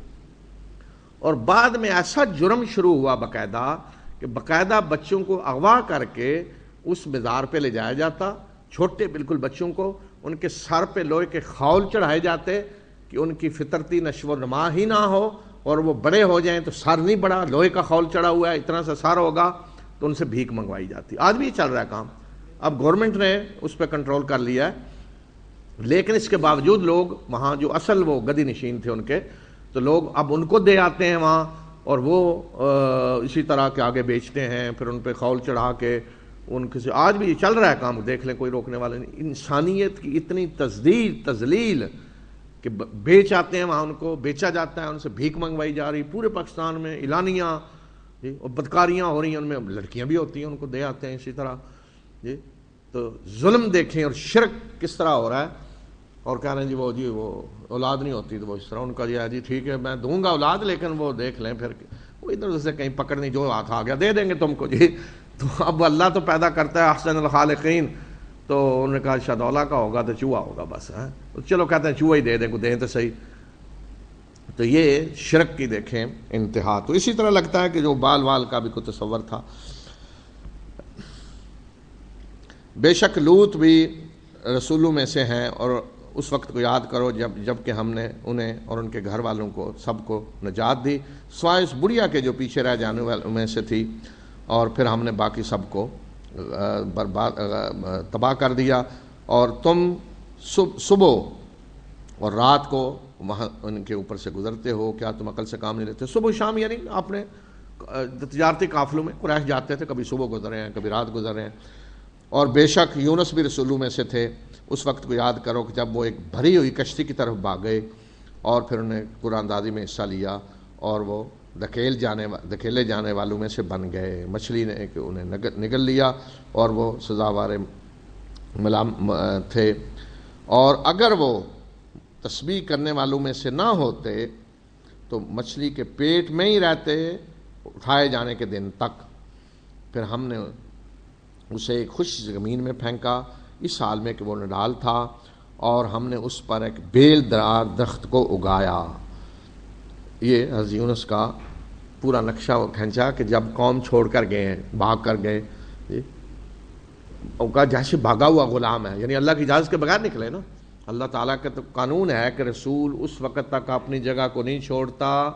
اور بعد میں ایسا جرم شروع ہوا باقاعدہ کہ باقاعدہ بچوں کو اغوا کر کے اس مزار پہ لے جایا جاتا، چھوٹے بالکل بچوں کو، ان کے سر پہ لوہے کے خول چڑھائے جاتے کہ ان کی فطرتی نشو و نما ہی نہ ہو، اور وہ بڑے ہو جائیں تو سر نہیں بڑا، لوہے کا خول چڑھا ہوا ہے، اتنا سا سر ہوگا، تو ان سے بھیک منگوائی جاتی. آج بھی چل رہا ہے کام. اب گورنمنٹ نے اس پہ کنٹرول کر لیا ہے، لیکن اس کے باوجود لوگ وہاں جو اصل وہ گدی نشین تھے ان کے، تو لوگ اب ان کو دے آتے ہیں وہاں، اور وہ اسی طرح کے آگے بیچتے ہیں، پھر ان پہ خول چڑھا کے ان کے. آج بھی یہ چل رہا ہے کام، دیکھ لیں، کوئی روکنے والے نہیں. انسانیت کی اتنی تذلیل کہ بیچ آتے ہیں وہاں، ان کو بیچا جاتا ہے، ان سے بھیک منگوائی جا رہی پورے پاکستان میں، اعلانیہ جی، اور بدکاریاں ہو رہی ہیں، ان میں لڑکیاں بھی ہوتی ہیں، ان کو دے آتے ہیں اسی طرح جی. تو ظلم دیکھیں اور شرک کس طرح ہو رہا ہے. اور کہہ رہے ہیں جی وہ اولاد نہیں ہوتی تو وہ اس طرح ان کا جی ٹھیک ہے میں دوں گا اولاد، لیکن وہ دیکھ لیں پھر وہ ادھر ادھر سے کہیں پکڑنی، جو ہاتھ آ گیا دے دیں گے تم کو جی. تو اب اللہ تو پیدا کرتا ہے احسن الخالقین، تو انہوں نے کہا شاہ دولہ کا ہوگا تو چوہا ہوگا بس. چلو کہتے ہیں چوہا ہی دے دیں، کو دیں تو صحیح. تو یہ شرک کی دیکھیں انتہا. تو اسی طرح لگتا ہے کہ جو بال کا بھی کوئی تصور تھا. بے شک لوط بھی رسولوں میں سے ہیں، اور اس وقت کو یاد کرو جب کہ ہم نے انہیں اور ان کے گھر والوں کو سب کو نجات دی سوائے اس بڑھیا کے جو پیچھے رہ جانے والوں میں سے تھی، اور پھر ہم نے باقی سب کو برباد تباہ کر دیا، اور تم صبح اور رات کو وہاں ان کے اوپر سے گزرتے ہو، کیا تم عقل سے کام نہیں لیتے؟ صبح شام یعنی اپنے تجارتی قافلوں میں قریش جاتے تھے، کبھی صبح گزر رہے ہیں کبھی رات گزر رہے ہیں۔ اور بے شک یونس بھی رسولوں میں سے تھے، اس وقت کو یاد کرو کہ جب وہ ایک بھری ہوئی کشتی کی طرف بھاگے اور پھر انہیں قرآن دادی میں حصہ لیا اور وہ دھکیلے جانے والوں میں سے بن گئے، مچھلی نے انہیں نگل لیا اور وہ سزاوار ملام تھے۔ اور اگر وہ تسبیح کرنے والوں میں سے نہ ہوتے تو مچھلی کے پیٹ میں ہی رہتے اٹھائے جانے کے دن تک۔ پھر ہم نے اسے ایک خشک زمین میں پھینکا اس حال میں کہ وہ نڈال تھا، اور ہم نے اس پر ایک بیل دار درخت کو اگایا۔ یہ حضرت یونس کا پورا نقشہ وہ کھینچا کہ جب قوم چھوڑ کر گئے ہیں، بھاگ کر گئے، ان کا جیسے بھاگا ہوا غلام ہے، یعنی اللہ کی اجازت کے بغیر نکلے نا۔ اللہ تعالیٰ کا تو قانون ہے کہ رسول اس وقت تک اپنی جگہ کو نہیں چھوڑتا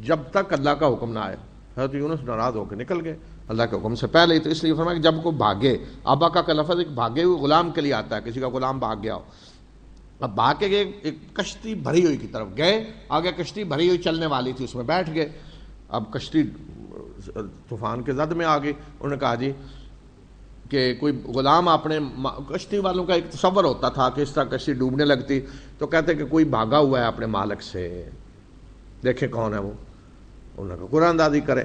جب تک اللہ کا حکم نہ آئے۔ حضرت یونس ناراض ہو کے نکل گئے اللہ کے حکم سے پہلے ہی، تو اس لیے فرمایا کہ جب کو بھاگے، ابا کا لفظ ایک بھاگے ہوئے غلام کے لیے آتا ہے، کسی کا غلام بھاگ گیا ہو۔ اب بھاگ کے گئے ایک کشتی بھری ہوئی کی طرف گئے، آگے کشتی بھری ہوئی چلنے والی تھی، اس میں بیٹھ گئے۔ اب کشتی طوفان کے زد میں آ گئی، انہوں نے کہا جی کہ کوئی غلام اپنے کشتی والوں کا ایک تصور ہوتا تھا کہ اس طرح کشتی ڈوبنے لگتی تو کہتے کہ کوئی بھاگا ہوا ہے اپنے مالک سے، دیکھیں کون ہے وہ، انہوں نے کہا قرآن دادی کرے۔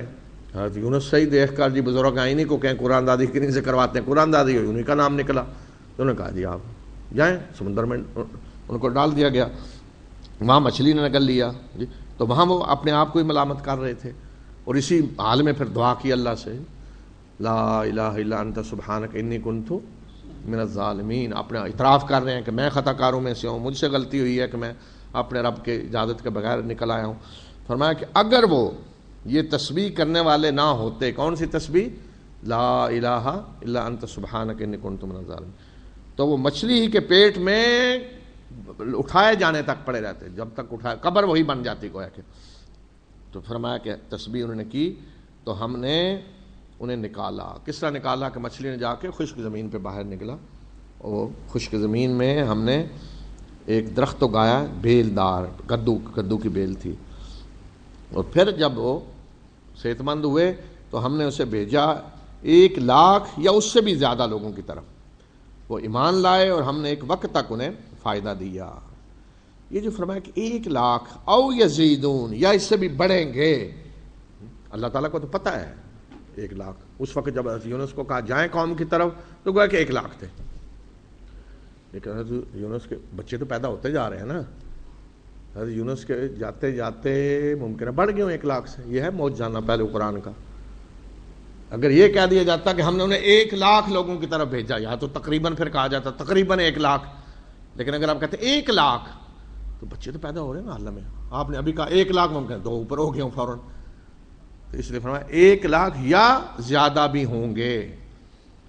حضرت یونس صحیح دیکھ کر جی بزرگ آئینی کو کہیں قرآن دادی کنہیں سے کرواتے ہیں، قرآن دادی ہوئی، انہیں کا نام نکلا، تو انہوں نے کہا جی آپ جائیں سمندر میں، ان کو ڈال دیا گیا، وہاں مچھلی نے نگل لیا جی، تو وہاں وہ اپنے آپ کو ہی ملامت کر رہے تھے، اور اسی حال میں پھر دعا کی اللہ سے، لا الہ الا انت سبحانک انی کنت من الظالمین، اپنے اعتراف کر رہے ہیں کہ میں خطا کاروں میں سے ہوں، مجھ سے غلطی ہوئی ہے کہ میں اپنے رب کے اجازت کے بغیر نکل آیا ہوں۔ فرمایا کہ اگر وہ یہ تسبیح کرنے والے نہ ہوتے، کون سی تسبیح؟ لا الہ الا انت سبحانک انی کنت من الظالمین، تو وہ مچھلی ہی کے پیٹ میں اٹھائے جانے تک پڑے رہتے، جب تک اٹھائے قبر وہی بن جاتی گویا کہ۔ تو فرمایا کہ تسبیح انہوں نے کی تو ہم نے انہیں نکالا۔ کس طرح نکالا کہ مچھلی نے جا کے خشک زمین پہ باہر نکلا، اور خشک زمین میں ہم نے ایک درخت اگایا بیل دار، کدو کی بیل تھی، اور پھر جب وہ صحت مند ہوئے تو ہم نے اسے بھیجا 1,00,000 یا اس سے بھی زیادہ لوگوں کی طرف، وہ ایمان لائے اور ہم نے ایک وقت تک انہیں فائدہ دیا۔ یہ جو فرمایا کہ 1,00,000 او یزیدون، یا اس سے بھی بڑھیں گے، اللہ تعالیٰ کو تو پتہ ہے 1,00,000۔ اس وقت جب حضرت یونس کو کہا جائیں قوم کی طرف تو گویا کہ 1,00,000 تھے، لیکن حضرت یونس کے بچے تو پیدا ہوتے جا رہے ہیں نا، حضرت یونس کے جاتے جاتے ممکن ہے بڑھ گئے ہوں 1,00,000 سے۔ یہ ہے موجزانہ پہلو قرآن کا۔ اگر یہ کہہ دیا جاتا کہ ہم نے انہیں 1,00,000 لوگوں کی طرف بھیجا، یا تو تقریباً پھر کہا جاتا تقریباً 1,00,000، لیکن اگر آپ کہتے 1,00,000 تو بچے تو پیدا ہو رہے ہیں نا عالم میں۔ آپ نے ابھی کہا 1,00,000، ممکن 2 اوپر ہو گئے ہوں فوراً، تو اس لیے فرمایا 1,00,000 یا زیادہ بھی ہوں گے،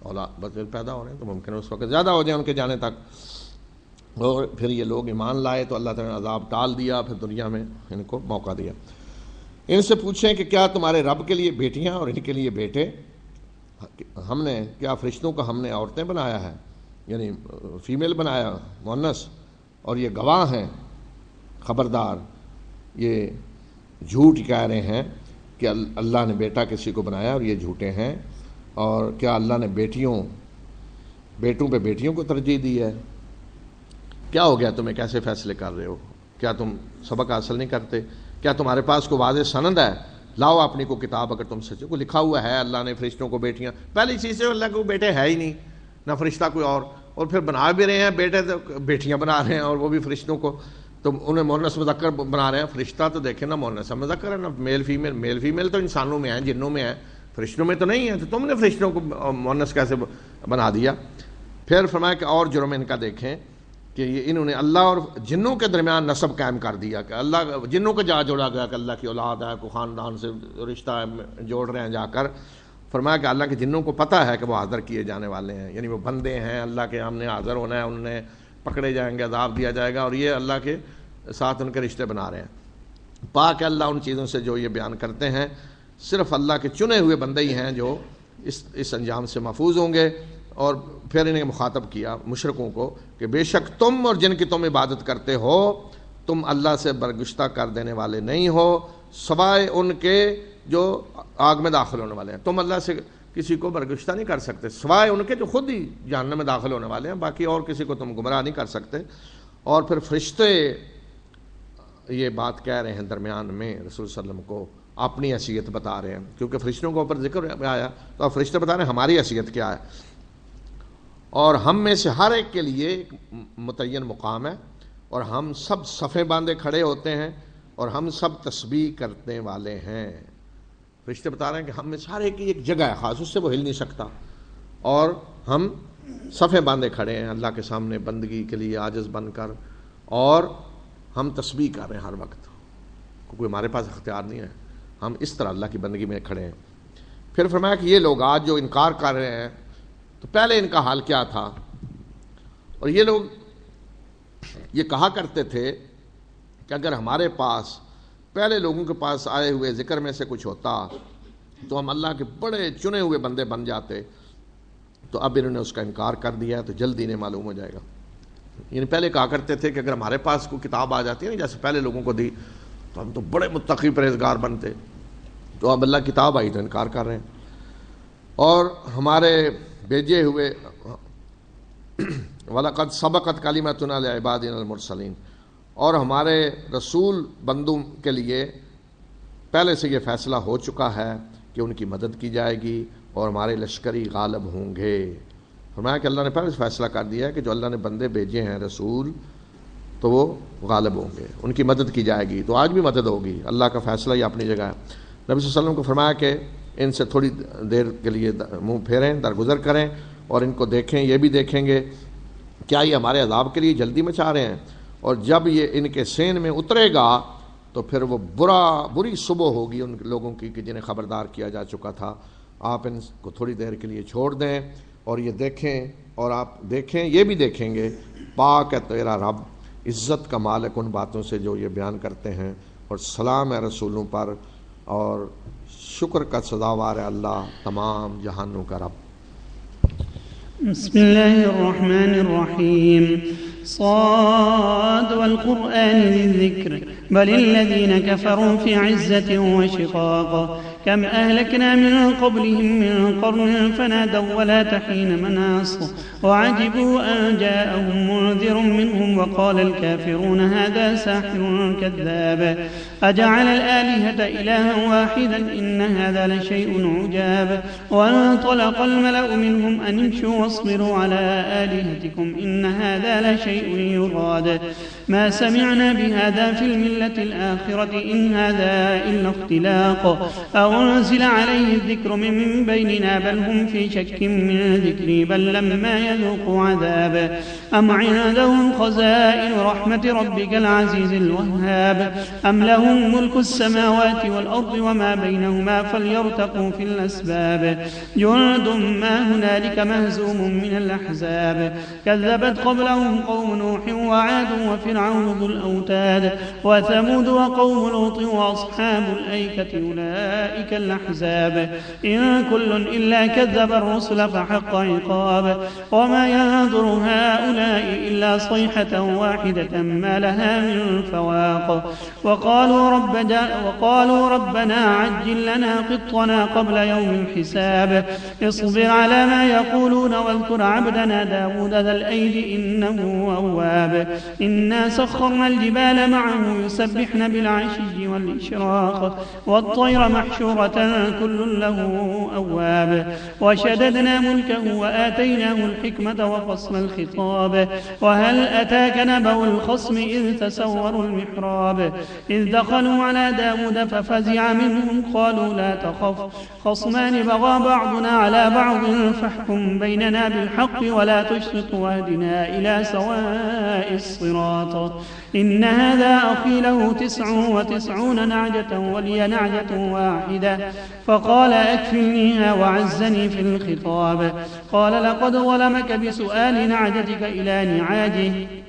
اولاد بچے پیدا ہو رہے ہیں تو ممکن ہے اس وقت زیادہ ہو جائیں ان کے جانے تک۔ اور پھر یہ لوگ ایمان لائے تو اللہ تعالیٰ نے عذاب ٹال دیا، پھر دنیا میں ان کو موقع دیا۔ ان سے پوچھیں کہ کیا تمہارے رب کے لیے بیٹیاں اور ان کے لیے بیٹے؟ ہم نے کیا فرشتوں کو ہم نے عورتیں بنایا ہے، یعنی فیمیل بنایا، مؤنث، اور یہ گواہ ہیں، خبردار یہ جھوٹ کہہ رہے ہیں کہ اللہ نے بیٹا کسی کو بنایا، اور یہ جھوٹے ہیں۔ اور کیا اللہ نے بیٹوں پہ بیٹیوں کو ترجیح دی ہے؟ کیا ہو گیا تمہیں، کیسے فیصلے کر رہے ہو؟ کیا تم سبق حاصل نہیں کرتے؟ کیا تمہارے پاس کوئی واضح سند ہے؟ لاؤ اپنی کو کتاب، اگر تم سچے کو لکھا ہوا ہے اللہ نے فرشتوں کو بیٹیاں۔ پہلی چیز ہے اللہ کو بیٹے ہے ہی نہیں، نہ فرشتہ کوئی اور پھر بنا بھی رہے ہیں بیٹے تو بیٹیاں بنا رہے ہیں، اور وہ بھی فرشتوں کو، تو انہیں مؤنث مذکر بنا رہے ہیں۔ فرشتہ تو دیکھیں نا مؤنث مذکر ہے نا، میل فیمیل تو انسانوں میں ہیں، جنوں میں ہیں، فرشتوں میں تو نہیں ہے، تو تم نے فرشتوں کو مؤنث کیسے بنا دیا؟ پھر فرمایا کہ اور جرم ان کا دیکھیں کہ یہ انہوں نے اللہ اور جنوں کے درمیان نسب قائم کر دیا، کہ اللہ جنوں کو جا جوڑا گیا کہ اللہ کی اولاد ہے، کو خاندان سے رشتہ جوڑ رہے ہیں جا کر۔ فرمایا کہ اللہ کے جنوں کو پتہ ہے کہ وہ حاضر کیے جانے والے ہیں، یعنی وہ بندے ہیں اللہ کے، ہم نے حاضر ہونا ہے، انہوں نے پکڑے جائیں گے، عذاب دیا جائے گا، اور یہ اللہ کے ساتھ ان کے رشتے بنا رہے ہیں۔ پاک اللہ ان چیزوں سے جو یہ بیان کرتے ہیں، صرف اللہ کے چنے ہوئے بندے ہی ہیں جو اس انجام سے محفوظ ہوں گے۔ اور پھر انہیں مخاطب کیا مشرکوں کو کہ بے شک تم اور جن کی تم عبادت کرتے ہو، تم اللہ سے برگشتہ کر دینے والے نہیں ہو سوائے ان کے جو آگ میں داخل ہونے والے ہیں۔ تم اللہ سے کسی کو برگشتہ نہیں کر سکتے سوائے ان کے جو خود ہی جہنم میں داخل ہونے والے ہیں، باقی اور کسی کو تم گمراہ نہیں کر سکتے۔ اور پھر فرشتے یہ بات کہہ رہے ہیں درمیان میں رسول صلی اللہ علیہ وسلم کو، اپنی حیثیت بتا رہے ہیں، کیونکہ فرشتوں کے اوپر ذکر آیا تو اب فرشتے بتا رہے ہیں ہماری حیثیت کیا ہے۔ اور ہم میں سے ہر ایک کے لیے ایک متعین مقام ہے، اور ہم سب صفیں باندھے کھڑے ہوتے ہیں، اور ہم سب تسبیح کرنے والے ہیں۔ فرشتے بتا رہے ہیں کہ ہم میں سارے کی ایک جگہ ہے خاص، اس سے وہ ہل نہیں سکتا، اور ہم صفیں باندھے کھڑے ہیں اللہ کے سامنے بندگی کے لیے عاجز بن کر، اور ہم تسبیح کر رہے ہیں ہر وقت، کوئی ہمارے پاس اختیار نہیں ہے، ہم اس طرح اللہ کی بندگی میں کھڑے ہیں۔ پھر فرمایا کہ یہ لوگ آج جو انکار کر رہے ہیں، تو پہلے ان کا حال کیا تھا؟ اور یہ لوگ یہ کہا کرتے تھے کہ اگر ہمارے پاس پہلے لوگوں کے پاس آئے ہوئے ذکر میں سے کچھ ہوتا تو ہم اللہ کے بڑے چنے ہوئے بندے بن جاتے، تو اب انہوں نے اس کا انکار کر دیا ہے، تو جلد انہیں معلوم ہو جائے گا۔ یعنی پہلے کہا کرتے تھے کہ اگر ہمارے پاس کوئی کتاب آ جاتی ہے نا جیسے پہلے لوگوں کو دی تو ہم تو بڑے متقی پرہیزگار بنتے، تو اب اللہ کتاب آئی تو انکار کر رہے ہیں۔ اور ہمارے بھیجے ہوئے وَلَقَدْ سَبَقَتْ كَلِمَتُنَا لِعِبَادِنَا الْمُرْسَلِينَ، اور ہمارے رسول بندوں کے لیے پہلے سے یہ فیصلہ ہو چکا ہے کہ ان کی مدد کی جائے گی اور ہمارے لشکری غالب ہوں گے۔ فرمایا کہ اللہ نے پہلے سے فیصلہ کر دیا ہے کہ جو اللہ نے بندے بھیجے ہیں رسول تو وہ غالب ہوں گے، ان کی مدد کی جائے گی، تو آج بھی مدد ہوگی، اللہ کا فیصلہ یہ اپنی جگہ ہے۔ نبی صلی اللہ علیہ وسلم کو فرمایا کہ ان سے تھوڑی دیر کے لیے منہ پھیریں، درگزر کریں، اور ان کو دیکھیں، یہ بھی دیکھیں گے کیا یہ ہمارے عذاب کے لیے جلدی میں چاہ رہے ہیں، اور جب یہ ان کے سین میں اترے گا تو پھر وہ بری صبح ہوگی ان لوگوں کی کہ جنہیں خبردار کیا جا چکا تھا۔ آپ ان کو تھوڑی دیر کے لیے چھوڑ دیں اور یہ دیکھیں، اور آپ دیکھیں، یہ بھی دیکھیں گے پاک ہے تیرا رب، عزت کا مالک ان باتوں سے جو یہ بیان کرتے ہیں، اور سلام ہے رسولوں پر، اور شکر کا سزاوار ہے اللہ تمام جہانوں کا رب۔ بسم اللہ الرحمن الرحیم صاد والقرآن ذی الذکر بل الذین کفروا فی عزت وشقاق كم أهلكنا من قبلهم من قرن فنادوا ولا تحين مناص وعجبوا أن جاءهم منذر منهم وقال الكافرون هذا ساحر كذاب أجعل الآلهة إلها واحدا إن هذا لشيء عجاب وانطلق الملأ منهم أن امشوا واصبروا على آلهتكم إن هذا لشيء يراد ما سمعنا بهذا في الملة الآخرة إن هذا إلا اختلاق أنزل عليه الذكر من بيننا بل هم في شك من ذكري بل لما يذوقوا عذاب أم عندهم خزائن رحمة ربك العزيز الوهاب أم لهم ملك السماوات والأرض وما بينهما فليرتقوا في الأسباب جند ما هنالك مهزوم من الأحزاب كذبت قبلهم قوم نوح وعاد وفرعون ذو الأوتاد وثمود وقوم لوط وأصحاب الأيكة أولئك الأحزاب إن كل إلا كذب الرسل فحق عقاب وما ينظر هؤلاء إلا صيحة واحدة ما لها من فواق وقالوا ربنا عجل لنا قطنا قبل يوم الحساب اصبر على ما يقولون واذكر عبدنا داود ذا الأيد إنه أواب إنا سخرنا الجبال معه يسبحن بالعشي والإشراق والطير محشورة كل له أواب وشددنا ملكه وآتيناه الحكمة وفصل الخطاب وهل أتاك نبأ الخصم إذ تسوروا المحراب إذ دخلوا على داود ففزع منهم قالوا لا تخف خصمان بغى بعضنا على بعض فاحكم بيننا بالحق ولا تشرط واهدنا إلى سواء الصراط إن هذا أخي له 99 نعجة ولي نعجة واحدة فقال أكفلنيها وعزني في الخطاب قال لقد ظلمك بسؤال نعجتك إلى نعاجه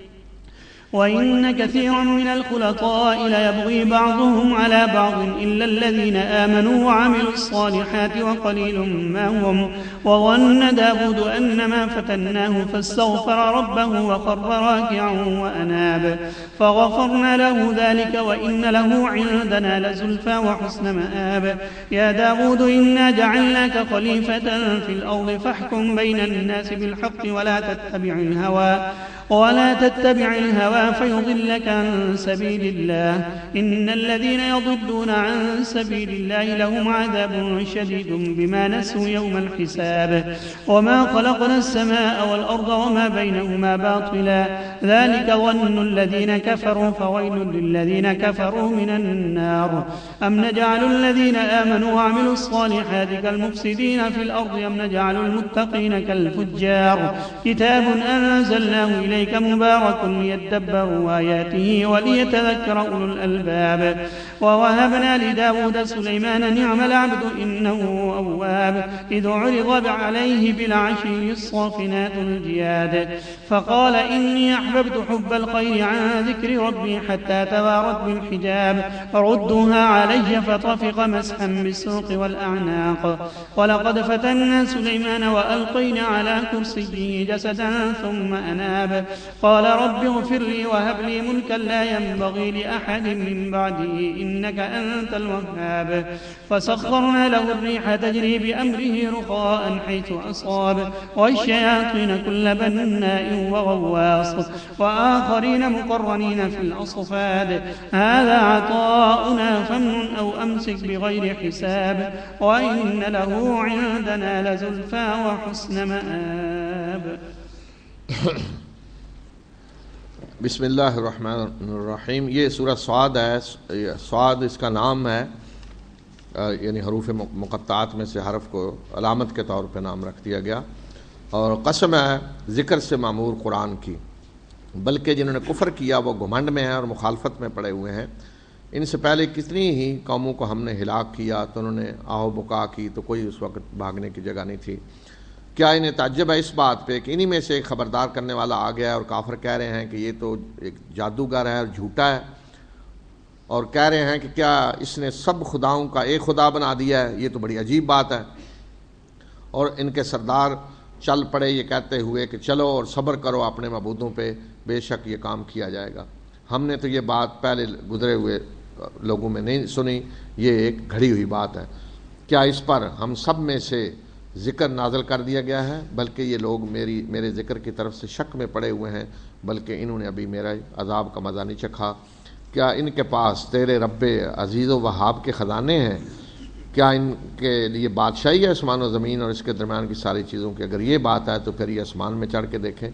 وإن كثيرا من الخلطاء ليبغي بعضهم على بعض إلا الذين آمنوا وعملوا الصالحات وقليل ما هم. وظن داود أنما فتناه فاستغفر ربه وخر راكعا وأناب فغفرنا له ذلك وإن له عندنا لزلفى وحسن مآب. يا داود إنا جعلناك خليفة في الأرض فاحكم بين الناس بالحق ولا تتبع الهوى فيضلك عن سبيل الله. إن الذين يضلون عن سبيل الله لهم عذاب شديد بما نسوا يوم الحساب. وما خلقنا السماء والأرض وما بينهما باطلا ذلك ظن الذين كفروا فويل للذين كفروا من النار. أم نجعل الذين آمنوا وعملوا الصالحات كالمفسدين في الأرض أم نجعل المتقين كالفجار. كتاب أنزلناه إليك مبارك ليدبروا آياته وليتذكر أولو الألباب. ووهبنا لداود سليمان نعم العبد إنه أواب. إذ عرض عليه بالعشي الصافنات الجياد فقال إني أحببت حب الخير عن ذكر ربي حتى توارت بالحجاب. ردوها علي فطفق مسحا بالسوق والأعناق. ولقد فتنا سليمان وألقينا على كرسيه جسدا ثم أناب. قال رب اغفر لي وهب لي ملكا لا ينبغي لأحد من بعدي إنك أنت الوهاب. فسخرنا له الريح تجري بأمره رخاء حيث أصاب والشياطين كل بناء وغواص وآخرين مقرنين في الأصفاد. هذا عطاؤنا فامنن أو أمسك بغير حساب وإن له عندنا لزلفى وحسن مآب. بسم اللہ الرحمن الرحیم. یہ سورہ سعد ہے. سعد اس کا نام ہے، یعنی حروف مقطعات میں سے حرف کو علامت کے طور پہ نام رکھ دیا گیا. اور قسم ہے ذکر سے معمور قرآن کی، بلکہ جنہوں نے کفر کیا وہ گھمنڈ میں ہیں اور مخالفت میں پڑے ہوئے ہیں. ان سے پہلے کتنی ہی قوموں کو ہم نے ہلاک کیا تو انہوں نے آہو بکا کی تو کوئی اس وقت بھاگنے کی جگہ نہیں تھی. کیا انہیں تعجب ہے اس بات پہ کہ انہی میں سے ایک خبردار کرنے والا آ گیا ہے اور کافر کہہ رہے ہیں کہ یہ تو ایک جادوگر ہے اور جھوٹا ہے، اور کہہ رہے ہیں کہ کیا اس نے سب خداؤں کا ایک خدا بنا دیا ہے. یہ تو بڑی عجیب بات ہے. اور ان کے سردار چل پڑے یہ کہتے ہوئے کہ چلو اور صبر کرو اپنے معبودوں پہ، بے شک یہ کام کیا جائے گا. ہم نے تو یہ بات پہلے گزرے ہوئے لوگوں میں نہیں سنی، یہ ایک گھڑی ہوئی بات ہے. کیا اس پر ہم سب میں سے ذکر نازل کر دیا گیا ہے؟ بلکہ یہ لوگ میرے ذکر کی طرف سے شک میں پڑے ہوئے ہیں، بلکہ انہوں نے ابھی میرا عذاب کا مزہ نہیں چکھا. کیا ان کے پاس تیرے رب عزیز و وہاب کے خزانے ہیں؟ کیا ان کے لیے بادشاہی ہے آسمان و زمین اور اس کے درمیان کی ساری چیزوں کی؟ اگر یہ بات ہے تو پھر یہ آسمان میں چڑھ کے دیکھیں.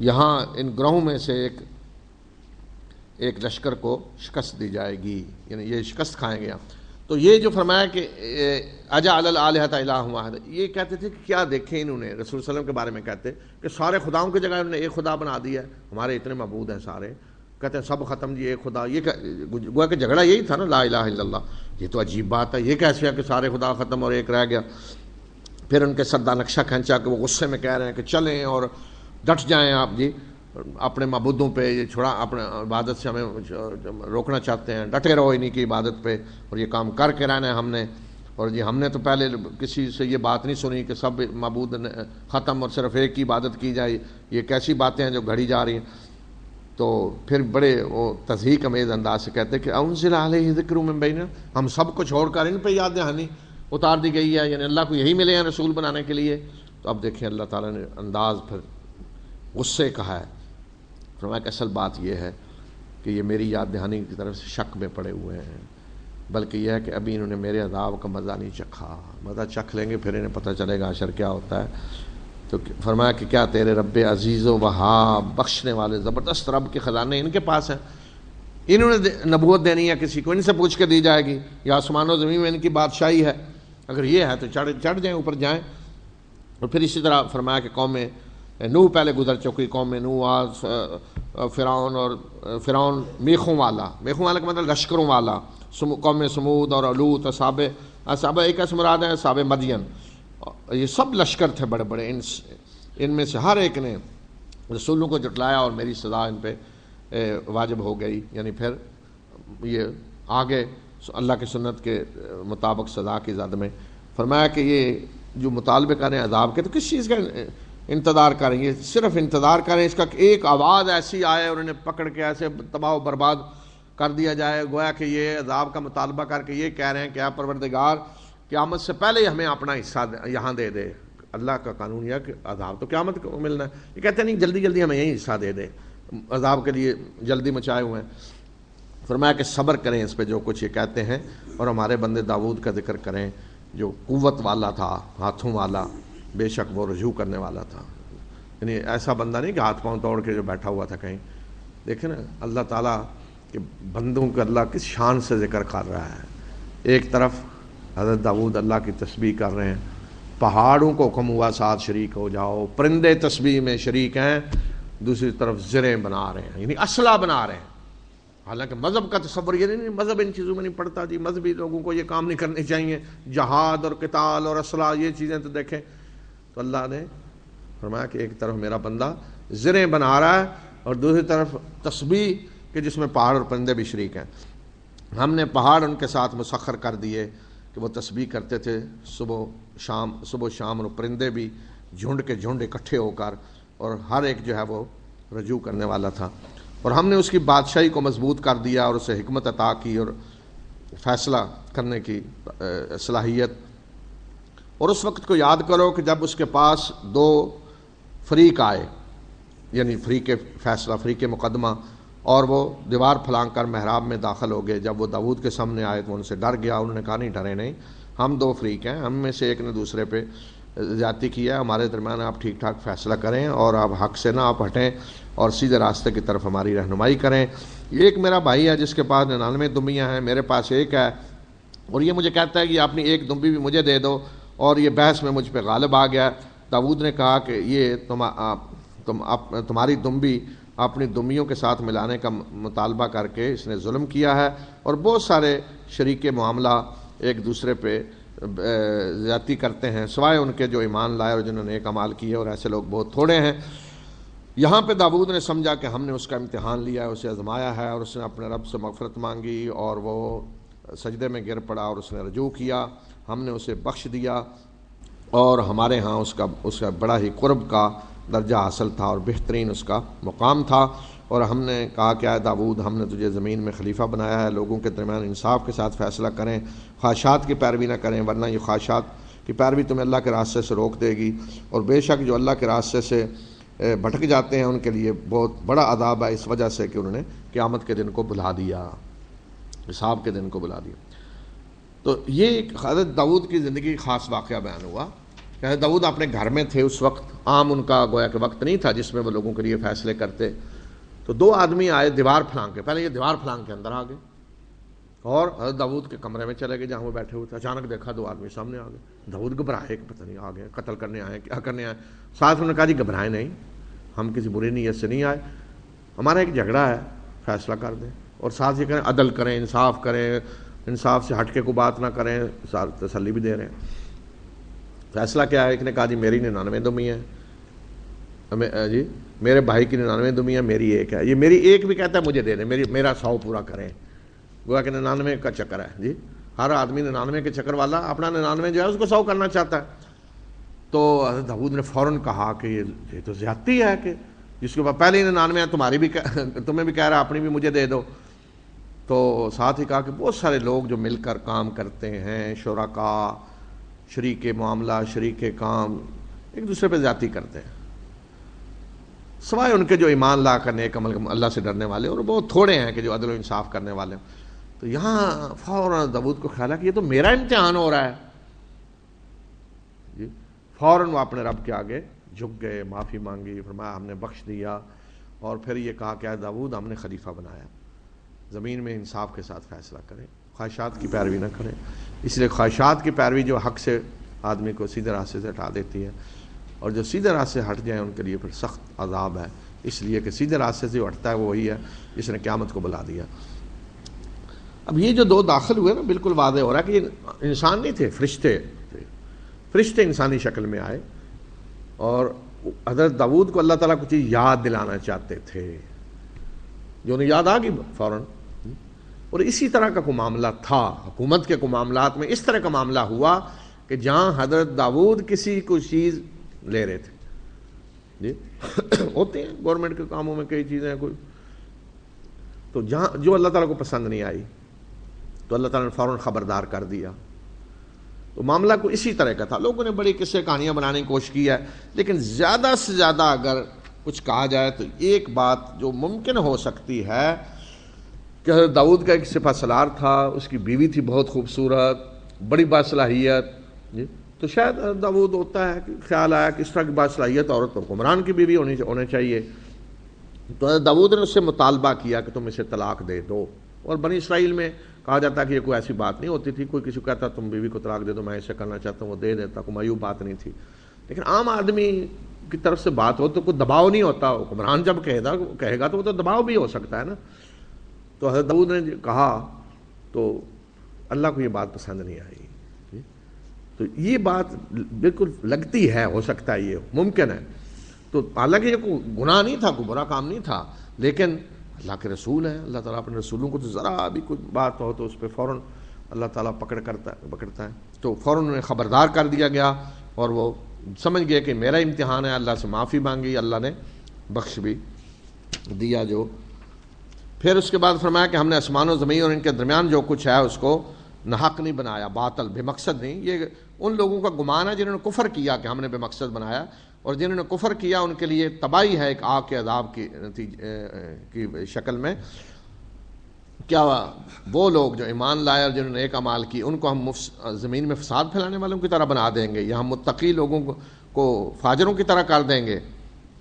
یہاں ان گروہوں میں سے ایک لشکر کو شکست دی جائے گی، یعنی یہ شکست کھائیں گے. تو یہ جو فرمایا کہ اجعل الآلہۃ الہ واحد، یہ کہتے تھے کہ کیا دیکھیں انہوں نے رسول صلی اللہ علیہ وسلم کے بارے میں کہتے کہ سارے خداؤں کی جگہ انہوں نے ایک خدا بنا دیا ہے. ہمارے اتنے معبود ہیں سارے، کہتے ہیں سب ختم جی ایک خدا. یہ گویا کہ جھگڑا یہی تھا نا، لا الہ الا اللہ. یہ تو عجیب بات ہے، یہ کیسے ہے کہ سارے خدا ختم اور ایک رہ گیا. پھر ان کے سردار نقشہ کھینچا کہ وہ غصے میں کہہ رہے ہیں کہ چلیں اور ڈٹ جائیں آپ جی اپنے معبودوں پہ، یہ چھوڑا اپنے عبادت سے ہمیں روکنا چاہتے ہیں، ڈٹے رہو انہی کی عبادت پہ اور یہ کام کر کے رہنا ہے ہم نے. اور جی ہم نے تو پہلے کسی سے یہ بات نہیں سنی کہ سب معبود ختم اور صرف ایک کی عبادت کی جائے. یہ کیسی باتیں ہیں جو گھڑی جا رہی ہیں. تو پھر بڑے وہ تضحیک امیز انداز سے کہتے ہیں کہ انزل علیہ ذکر من بیننا، ہم سب کو چھوڑ کر ان پہ یاد دہانی اتار دی گئی ہے، یعنی اللہ کو یہی ملے ہیں رسول بنانے کے لیے. تو اب دیکھیں اللہ تعالیٰ نے انداز پھر غصے کہا ہے. فرمایا کہ اصل بات یہ ہے کہ یہ میری یاد دہانی کی طرف سے شک میں پڑے ہوئے ہیں، بلکہ یہ ہے کہ ابھی انہوں نے میرے عذاب کا مزہ نہیں چکھا. مزہ چکھ لیں گے پھر انہیں پتہ چلے گا عشر کیا ہوتا ہے. تو فرمایا کہ کیا تیرے رب عزیز و وہاب، بخشنے والے زبردست رب کے خزانے ان کے پاس ہیں؟ انہوں نے نبوت دینی ہے کسی کو، ان سے پوچھ کے دی جائے گی، یا آسمان و زمین میں ان کی بادشاہی ہے؟ اگر یہ ہے تو چڑھ جائیں، اوپر جائیں. اور پھر اسی طرح فرمایا کہ قوم نوح پہلے گزر چکی، قوم نوح، آج فرعون میخوں والا کا مطلب لشکروں والا، قوم سمود اور لوط، اصحاب ایک مراد ہے اصحاب مدین. یہ سب لشکر تھے بڑے بڑے. ان میں سے ہر ایک نے رسولوں کو جھٹلایا اور میری سزا ان پہ واجب ہو گئی، یعنی پھر یہ آگے اللہ کی سنت کے مطابق سزا کی زد میں فرمایا کہ یہ جو مطالبے کریں عذاب کے، تو کس چیز کا انتظار کریں؟ یہ صرف انتظار کریں اس کا کہ ایک آواز ایسی آئے اور انہیں پکڑ کے ایسے تباہ و برباد کر دیا جائے، گویا کہ یہ عذاب کا مطالبہ کر کے یہ کہہ رہے ہیں کہ اے پروردگار قیامت سے پہلے ہی ہمیں اپنا حصہ یہاں دے دے۔ اللہ کا قانون یہ ہے کہ عذاب تو قیامت کو ملنا ہے، یہ کہتے ہیں نہیں جلدی جلدی ہمیں یہی حصہ دے دے، عذاب کے لیے جلدی مچائے ہوئے ہیں۔ فرمایا کہ صبر کریں اس پہ جو کچھ یہ کہتے ہیں، اور ہمارے بندے داؤد کا ذکر کریں جو قوت والا تھا، ہاتھوں والا، بے شک وہ رجوع کرنے والا تھا، یعنی ایسا بندہ نہیں کہ ہاتھ پاؤں توڑ کے جو بیٹھا ہوا تھا کہیں۔ دیکھیں نا اللہ تعالیٰ کہ بندوں کا اللہ کس شان سے ذکر کر رہا ہے۔ ایک طرف حضرت داؤد اللہ کی تسبیح کر رہے ہیں، پہاڑوں کو حکم ہوا ساتھ شریک ہو جاؤ، پرندے تسبیح میں شریک ہیں، دوسری طرف زریں بنا رہے ہیں، یعنی اسلحہ بنا رہے ہیں۔ حالانکہ مذہب کا تصور یہ نہیں، مذہب ان چیزوں میں نہیں پڑتا جی، مذہبی لوگوں کو یہ کام نہیں کرنے چاہیے، جہاد اور قتال اور اسلحہ یہ چیزیں تو دیکھیں۔ تو اللہ نے فرمایا کہ ایک طرف میرا بندہ زریں بنا رہا ہے اور دوسری طرف تسبیح کہ جس میں پہاڑ اور پرندے بھی شریک ہیں۔ ہم نے پہاڑ ان کے ساتھ مسخر کر دیے کہ وہ تسبیح کرتے تھے صبح و شام، اور پرندے بھی جھنڈ کے جھنڈ اکٹھے ہو کر، اور ہر ایک جو ہے وہ رجوع کرنے والا تھا۔ اور ہم نے اس کی بادشاہی کو مضبوط کر دیا اور اسے حکمت عطا کی اور فیصلہ کرنے کی صلاحیت۔ اور اس وقت کو یاد کرو کہ جب اس کے پاس دو فریق آئے، یعنی فریق فیصلہ، فریق مقدمہ، اور وہ دیوار پھلانگ کر محراب میں داخل ہو گئے۔ جب وہ داؤد کے سامنے آئے تو ان سے ڈر گیا، انہوں نے کہا نہیں ڈرے نہیں، ہم دو فریق ہیں، ہم میں سے ایک نے دوسرے پہ زیادتی کیا ہے، ہمارے درمیان آپ ٹھیک ٹھاک فیصلہ کریں اور آپ حق سے نہ آپ ہٹیں اور سیدھے راستے کی طرف ہماری رہنمائی کریں۔ ایک میرا بھائی ہے جس کے پاس 99 دمبیاں ہیں، میرے پاس ایک ہے، اور یہ مجھے کہتا ہے کہ اپنی ایک دمبی بھی مجھے دے دو، اور یہ بحث میں مجھ پہ غالب آ گیا۔ داؤد نے کہا کہ یہ تمہاری دمبی اپنی دمبیوں کے ساتھ ملانے کا مطالبہ کر کے اس نے ظلم کیا ہے، اور بہت سارے شریک معاملہ ایک دوسرے پہ زیادتی کرتے ہیں سوائے ان کے جو ایمان لائے اور جنہوں نے نیک اعمال کیے، اور ایسے لوگ بہت تھوڑے ہیں۔ یہاں پہ داؤد نے سمجھا کہ ہم نے اس کا امتحان لیا ہے، اسے آزمایا ہے، اور اس نے اپنے رب سے مغفرت مانگی اور وہ سجدے میں گر پڑا اور اس نے رجوع کیا، ہم نے اسے بخش دیا، اور ہمارے ہاں اس کا بڑا ہی قرب کا درجہ حاصل تھا اور بہترین اس کا مقام تھا۔ اور ہم نے کہا کہ اے داؤد، ہم نے تجھے زمین میں خلیفہ بنایا ہے، لوگوں کے درمیان انصاف کے ساتھ فیصلہ کریں، خواہشات کی پیروی نہ کریں، ورنہ یہ خواہشات کی پیروی تمہیں اللہ کے راستے سے روک دے گی، اور بے شک جو اللہ کے راستے سے بھٹک جاتے ہیں ان کے لیے بہت بڑا عذاب ہے، اس وجہ سے کہ انہوں نے قیامت کے دن کو بھلا دیا، حساب کے دن کو بھلا دیا۔ تو یہ حضرت داؤد کی زندگی خاص واقعہ بیان ہوا کہ حضرت داؤد اپنے گھر میں تھے، اس وقت عام ان کا گویا کہ وقت نہیں تھا جس میں وہ لوگوں کے لیے فیصلے کرتے۔ تو دو آدمی آئے دیوار پھلانگ کے، پہلے یہ دیوار پھلانگ کے اندر آ گئے اور حضرت داؤد کے کمرے میں چلے گئے جہاں وہ بیٹھے ہوئے تھے۔ اچانک دیکھا دو آدمی سامنے آ گئے، داؤد گھبرائے کہ پتہ نہیں آ گئے قتل کرنے آئے کیا کرنے آئے۔ ساتھ میں نے کہا جی گھبرائے نہیں، ہم کسی بری نیت سے نہیں آئے، ہمارا ایک جھگڑا ہے، فیصلہ کر دیں، اور ساتھ یہ کریں عدل کریں، انصاف کریں، انصاف سے ہٹ کے کوئی بات نہ کریں، تسلی بھی دے رہے ہیں۔ فیصلہ کیا ہے؟ ایک نے کہا جی میری 99 دمبیاں ہیں، جی میرے بھائی کی 99 دمبیاں، میری ایک ہے، یہ میری ایک بھی کہتا ہے مجھے دے دیں، میرا 100 پورا کریں۔ گویا کہ 99 کا چکر ہے جی، ہر آدمی 99 کے چکر والا اپنا 99 جو ہے اس کو 100 کرنا چاہتا ہے۔ تو حضرت داؤد نے فوراً کہا کہ یہ تو زیادتی ہے کہ جس کے بعد پہلے ہی 99 تمہاری بھی تمہیں بھی کہہ رہا اپنی بھی مجھے دے دو۔ تو ساتھ ہی کہا کہ بہت سارے لوگ جو مل کر کام کرتے ہیں، شرکاء، شریک معاملہ، شریک کام، ایک دوسرے پہ زیادتی کرتے ہیں سوائے ان کے جو ایمان لا کر نیک عمل اللہ سے ڈرنے والے، اور بہت تھوڑے ہیں کہ جو عدل و انصاف کرنے والے ہیں۔ تو یہاں فوراً داؤد کو خیال ہے کہ یہ تو میرا امتحان ہو رہا ہے جی۔ فوراً وہ اپنے رب کے آگے جھک گئے، معافی مانگی، فرمایا ہم نے بخش دیا، اور پھر یہ کہا کہ اے داؤد ہم نے خلیفہ بنایا، زمین میں انصاف کے ساتھ فیصلہ کریں، خواہشات کی پیروی نہ کریں۔ اس لیے خواہشات کی پیروی جو حق سے آدمی کو سیدھے راستے سے ہٹا دیتی ہے، اور جو سیدھے راستے سے ہٹ جائیں ان کے لیے پھر سخت عذاب ہے، اس لیے کہ سیدھے راستے سے جو ہٹتا ہے وہ وہی ہے جس نے قیامت کو بلا دیا۔ اب یہ جو دو داخل ہوئے نا، بالکل واضح ہو رہا ہے کہ یہ انسان نہیں تھے، فرشتے تھے، فرشتے انسانی شکل میں آئے، اور حضرت داؤد کو اللہ تعالیٰ کچھ چیز یاد دلانا چاہتے تھے جو انہیں یاد آ گئی فوراً. اور اسی طرح کا کوئی معاملہ تھا حکومت کے کوئی معاملات میں، اس طرح کا معاملہ ہوا کہ جہاں حضرت داؤد کسی کوئی چیز لے رہے تھے. جی ہوتے ہیں گورنمنٹ کے کاموں میں کئی چیزیں کوئی، تو جہاں جو اللہ تعالیٰ کو پسند نہیں آئی تو اللہ تعالیٰ نے فوراً خبردار کر دیا. تو معاملہ کو اسی طرح کا تھا. لوگوں نے بڑی قصے کہانیاں بنانے کی کوشش کی ہے، لیکن زیادہ سے زیادہ اگر کچھ کہا جائے تو ایک بات جو ممکن ہو سکتی ہے کہ حضرت داؤد کا ایک سپہ سالار تھا، اس کی بیوی تھی بہت خوبصورت، بڑی باصلاحیت. جی تو شاید داؤد ہوتا ہے کہ خیال آیا کہ اس طرح کی باصلاحیت عورت تو حکمران کی بیوی ہونے چاہیے. تو حضرت داؤد نے اس سے مطالبہ کیا کہ تم اسے طلاق دے دو. اور بنی اسرائیل میں کہا جاتا ہے کہ یہ کوئی ایسی بات نہیں ہوتی تھی، کوئی کسی کو کہتا تم بیوی کو طلاق دے دو، میں اسے کرنا چاہتا ہوں، وہ دے دیتا، کوئی معیوب بات نہیں تھی. لیکن عام آدمی کی طرف سے بات ہو تو کوئی دباؤ نہیں ہوتا. حکمران جب کہے گا تو وہ تو دباؤ بھی ہو سکتا ہے نا. تو حضرت داؤد نے کہا تو اللہ کو یہ بات پسند نہیں آئی. تو یہ بات بالکل لگتی ہے، ہو سکتا ہے یہ ممکن ہے. تو حالانکہ یہ کوئی گناہ نہیں تھا، کوئی برا کام نہیں تھا، لیکن اللہ کے رسول ہیں، اللہ تعالیٰ اپنے رسولوں کو تو ذرا بھی کوئی بات ہو تو اس پہ فوراً اللہ تعالیٰ پکڑتا ہے. تو فوراً انہیں خبردار کر دیا گیا اور وہ سمجھ گئے کہ میرا امتحان ہے. اللہ سے معافی مانگی، اللہ نے بخش بھی دیا. جو پھر اس کے بعد فرمایا کہ ہم نے آسمان و زمین اور ان کے درمیان جو کچھ ہے اس کو ناحق نہیں بنایا، باطل بے مقصد نہیں. یہ ان لوگوں کا گمان ہے جنہوں نے کفر کیا کہ ہم نے بے مقصد بنایا، اور جنہوں نے کفر کیا ان کے لیے تباہی ہے ایک آگ کے عذاب کی شکل میں. کیا وہ لوگ جو ایمان لائے اور جنہوں نے نیک اعمال کی ان کو ہم زمین میں فساد پھیلانے والوں کی طرح بنا دیں گے، یا ہم متقی لوگوں کو فاجروں کی طرح کر دیں گے؟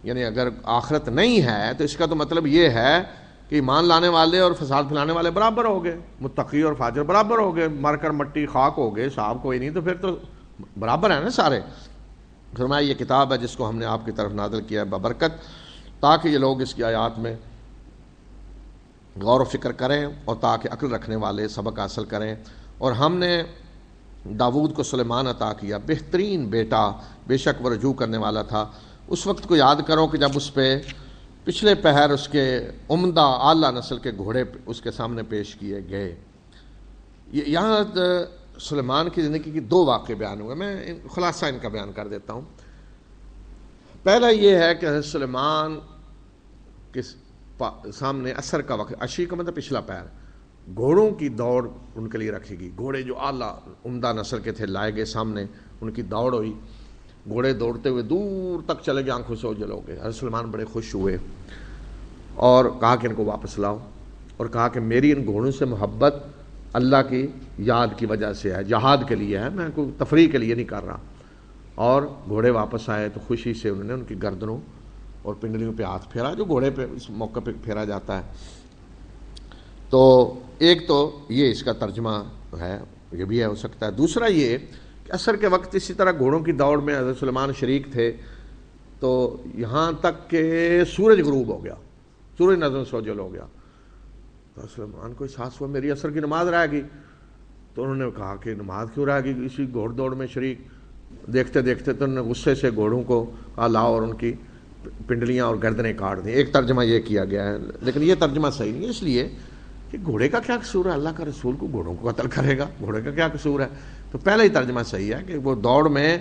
یعنی اگر آخرت نہیں ہے تو اس کا تو مطلب یہ ہے کہ ایمان لانے والے اور فساد پھیلانے والے برابر ہو گئے، متقی اور فاجر برابر ہو گئے، مر کر مٹی خاک ہو گئے، صاحب کوئی نہیں، تو پھر تو برابر ہیں نا سارے. فرمایا یہ کتاب ہے جس کو ہم نے آپ کی طرف نازل کیا ہے ببرکت، تاکہ یہ لوگ اس کی آیات میں غور و فکر کریں اور تاکہ عقل رکھنے والے سبق حاصل کریں. اور ہم نے داؤد کو سلیمان عطا کیا، بہترین بیٹا، بے شک وہ رجوع کرنے والا تھا. اس وقت کو یاد کرو کہ جب اس پہ پچھلے پہر اس کے عمدہ اعلیٰ نسل کے گھوڑے اس کے سامنے پیش کیے گئے. یہاں سلیمان کی زندگی کی دو واقعے بیان ہوئے، میں خلاصہ ان کا بیان کر دیتا ہوں. پہلا یہ ہے کہ حضرت سلیمان کے سامنے عصر کا وقت، عشی کا مطلب پچھلا پہر، گھوڑوں کی دوڑ ان کے لیے رکھی گئی. گھوڑے جو اعلیٰ عمدہ نسل کے تھے لائے گئے سامنے، ان کی دوڑ ہوئی. گھوڑے دوڑتے ہوئے دور تک چلے گئے، آنکھوں سے اوجھل ہو گئے. حضرت سلیمان بڑے خوش ہوئے اور کہا کہ ان کو واپس لاؤ، اور کہا کہ میری ان گھوڑوں سے محبت اللہ کی یاد کی وجہ سے ہے، جہاد کے لیے ہے، میں کوئی تفریح کے لیے نہیں کر رہا. اور گھوڑے واپس آئے تو خوشی سے انہوں نے ان کی گردنوں اور پنڈلیوں پہ ہاتھ پھیرا، جو گھوڑے پہ اس موقع پہ پھیرا جاتا ہے. تو ایک تو یہ اس کا ترجمہ ہے، یہ بھی ہے ہو سکتا ہے. دوسرا یہ کہ عصر کے وقت اسی طرح گھوڑوں کی دوڑ میں حضرت سلیمان شریک تھے، تو یہاں تک کہ سورج غروب ہو گیا، سورج نظر سے اوجھل ہو گیا. تو سلیمان کو احساس ہوا میری عصر کی نماز رہ گئی. تو انہوں نے کہا کہ نماز کیوں رہ گئی اسی گھوڑ دوڑ میں شریک؟ دیکھتے دیکھتے تو انہوں نے غصے سے گھوڑوں کو کہا لاؤ اور ان کی پنڈلیاں اور گردنیں کاٹ دیں. ایک ترجمہ یہ کیا گیا ہے، لیکن یہ ترجمہ صحیح نہیں ہے، اس لیے کہ گھوڑے کا کیا قصور ہے؟ اللہ کا رسول کو گھوڑوں کو قتل کرے گا، گھوڑے کا کیا قصور ہے؟ تو پہلا ہی ترجمہ صحیح ہے کہ وہ دوڑ میں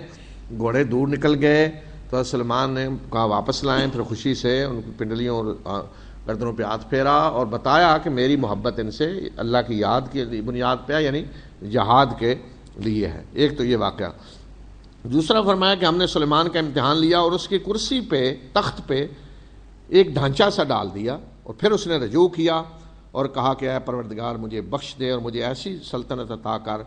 گھوڑے دور نکل گئے تو سلمان نے کہا واپس لائیں. پھر خوشی سے ان کی پنڈلیوں اور گردنوں پہ ہاتھ پھیرا اور بتایا کہ میری محبت ان سے اللہ کی یاد کی بنیاد پہ ہے، یعنی جہاد کے لیے ہے. ایک تو یہ واقعہ. دوسرا فرمایا کہ ہم نے سلیمان کا امتحان لیا اور اس کی کرسی پہ، تخت پہ ایک ڈھانچہ سا ڈال دیا، اور پھر اس نے رجوع کیا اور کہا کہ اے پروردگار مجھے بخش دے اور مجھے ایسی سلطنت عطا کر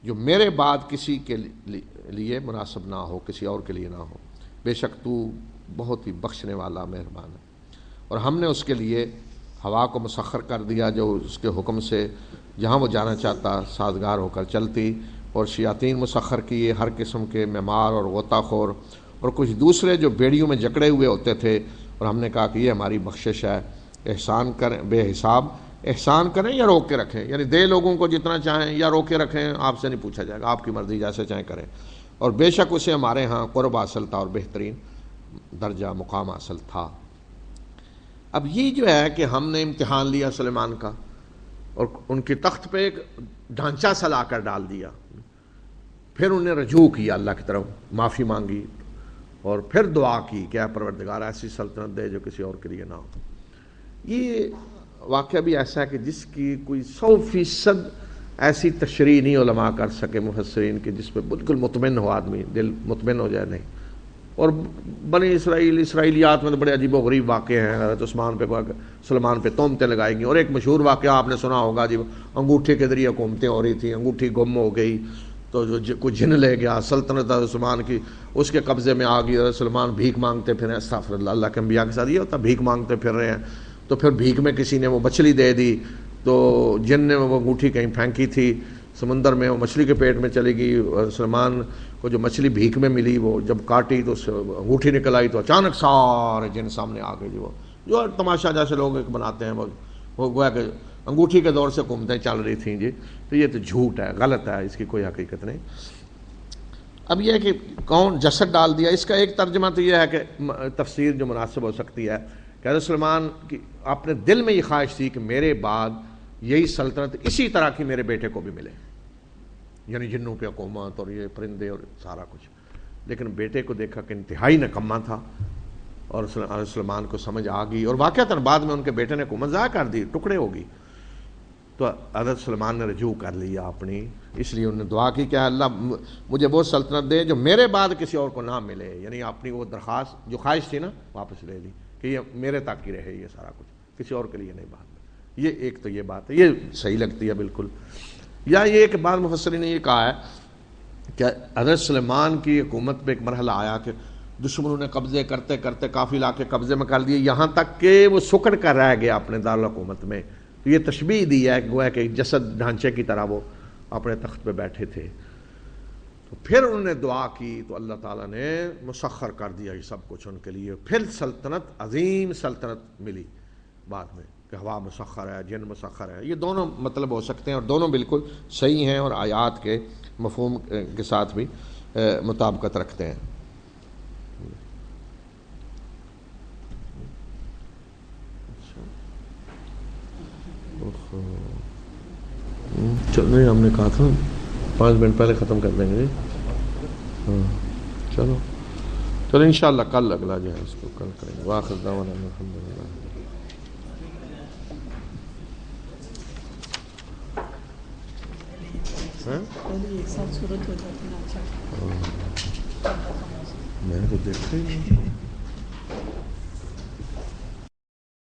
جو میرے بعد کسی کے لیے مناسب نہ ہو، کسی اور کے لیے نہ ہو. بے شک تو بہت ہی بخشنے والا مہربان ہے. اور ہم نے اس کے لیے ہوا کو مسخر کر دیا جو اس کے حکم سے جہاں وہ جانا چاہتا سازگار ہو کر چلتی، اور شیاطین مسخر کیے، ہر قسم کے معمار اور غوطہ خور اور کچھ دوسرے جو بیڑیوں میں جکڑے ہوئے ہوتے تھے. اور ہم نے کہا کہ یہ ہماری بخشش ہے، احسان کریں بے حساب، احسان کریں یا روک کے رکھیں، یعنی دے لوگوں کو جتنا چاہیں یا روک کے رکھیں، آپ سے نہیں پوچھا جائے گا، آپ کی مرضی جیسے چاہیں کریں. اور بے شک اسے ہمارے ہاں قرب حاصل تھا اور بہترین درجہ مقام حاصل تھا. اب یہ جو ہے کہ ہم نے امتحان لیا سلیمان کا اور ان کے تخت پہ ایک ڈھانچہ سا لا کر ڈال دیا، پھر انہیں رجوع کیا اللہ کی طرف، معافی مانگی اور پھر دعا کی کہ اے پروردگار ایسی سلطنت دے جو کسی اور کے لیے نہ ہو۔ یہ واقعہ بھی ایسا ہے کہ جس کی کوئی 100% ایسی تشریح نہیں علماء کر سکے مفسرین کی جس پہ بالکل مطمئن ہو، آدمی دل مطمئن ہو جائے، نہیں۔ اور بنی اسرائیلیات میں تو بڑے عجیب و غریب واقعے ہیں، حضرت عثمان پہ سلمان پہ تہمتیں لگائی گئیں، اور ایک مشہور واقعہ آپ نے سنا ہوگا جی، انگوٹھے کے ذریعے حکومتیں ہو رہی تھیں، انگوٹھی گم ہو گئی تو جو کوئی جن لے گیا، سلطنت عثمان کی اس کے قبضے میں آ گئی، سلمان بھیک مانگتے پھر ہیں، استغفر اللہ، اللہ کے انبیاء کے ساتھ یہ ہوتا، بھیک مانگتے پھر رہے ہیں، تو پھر بھیک میں کسی نے وہ مچھلی دے دی تو جن نے وہ انگوٹھی کہیں پھینکی تھی سمندر میں، وہ مچھلی کے پیٹ میں چلی گئی، اور سلمان کو جو مچھلی بھیک میں ملی وہ جب کاٹی تو انگوٹھی نکل آئی تو اچانک سارے جن سامنے آ گئے، جو تماشا جیسے لوگ ایک بناتے ہیں، وہ گویا کہ انگوٹھی کے دور سے حکومتیں چل رہی تھیں جی، تو یہ تو جھوٹ ہے، غلط ہے، اس کی کوئی حقیقت نہیں۔ اب یہ ہے کہ کون جسد ڈال دیا، اس کا ایک ترجمہ تو یہ ہے کہ تفسیر جو مناسب ہو سکتی ہے کہ حضرت سلیمان کی اپنے دل میں یہ خواہش تھی کہ میرے بعد یہی سلطنت اسی طرح کی میرے بیٹے کو بھی ملے، یعنی جنوں پہ حکومت اور یہ پرندے اور سارا کچھ، لیکن بیٹے کو دیکھا کہ انتہائی نکما تھا، اور حضرت سلیمان کو سمجھ آ گئی، اور واقعتاً بعد میں ان کے بیٹے نے حکومت ضائع کر دی، ٹکڑے ہو گئی، تو حضرت سلیمان نے رجوع کر لیا اپنی، اس لیے انہوں نے دعا کی کہ اللہ مجھے وہ سلطنت دے جو میرے بعد کسی اور کو نہ ملے، یعنی اپنی وہ درخواست جو خواہش تھی نا واپس لے لی کہ یہ میرے تک ہی رہے، یہ سارا کچھ کسی اور کے لیے نہیں، بعد میں۔ یہ ایک تو یہ بات ہے، یہ صحیح لگتی ہے بالکل۔ یا یہ کہ بعض مفسرین نے یہ کہا ہے کہ حضرت سلیمان کی حکومت پہ ایک مرحلہ آیا کہ دشمنوں نے قبضے کرتے کرتے کافی علاقے قبضے میں کر دیے، یہاں تک کہ وہ سکڑ کر رہ گیا اپنے دارالحکومت میں، تو یہ تشبیہ دی ہے کہ گویا کہ جسد ڈھانچے کی طرح وہ اپنے تخت پہ بیٹھے تھے، تو پھر انہوں نے دعا کی تو اللہ تعالیٰ نے مسخر کر دیا یہ سب کچھ ان کے لیے، پھر سلطنت، عظیم سلطنت ملی بعد میں کہ ہوا مسخر ہے، جن مسخر ہے، یہ دونوں مطلب ہو سکتے ہیں اور دونوں بالکل صحیح ہیں اور آیات کے مفہوم کے ساتھ بھی مطابقت رکھتے ہیں۔ نہیں ہم نے کہا تھا 5 منٹ پہلے ختم کر دیں گے جی، ہاں چلو انشاءاللہ کل اگلا جو ہے اس کو کل کریں گے۔ وآخر دعوانا الحمدللہ۔ میں نے تو دیکھا ہی نہیں۔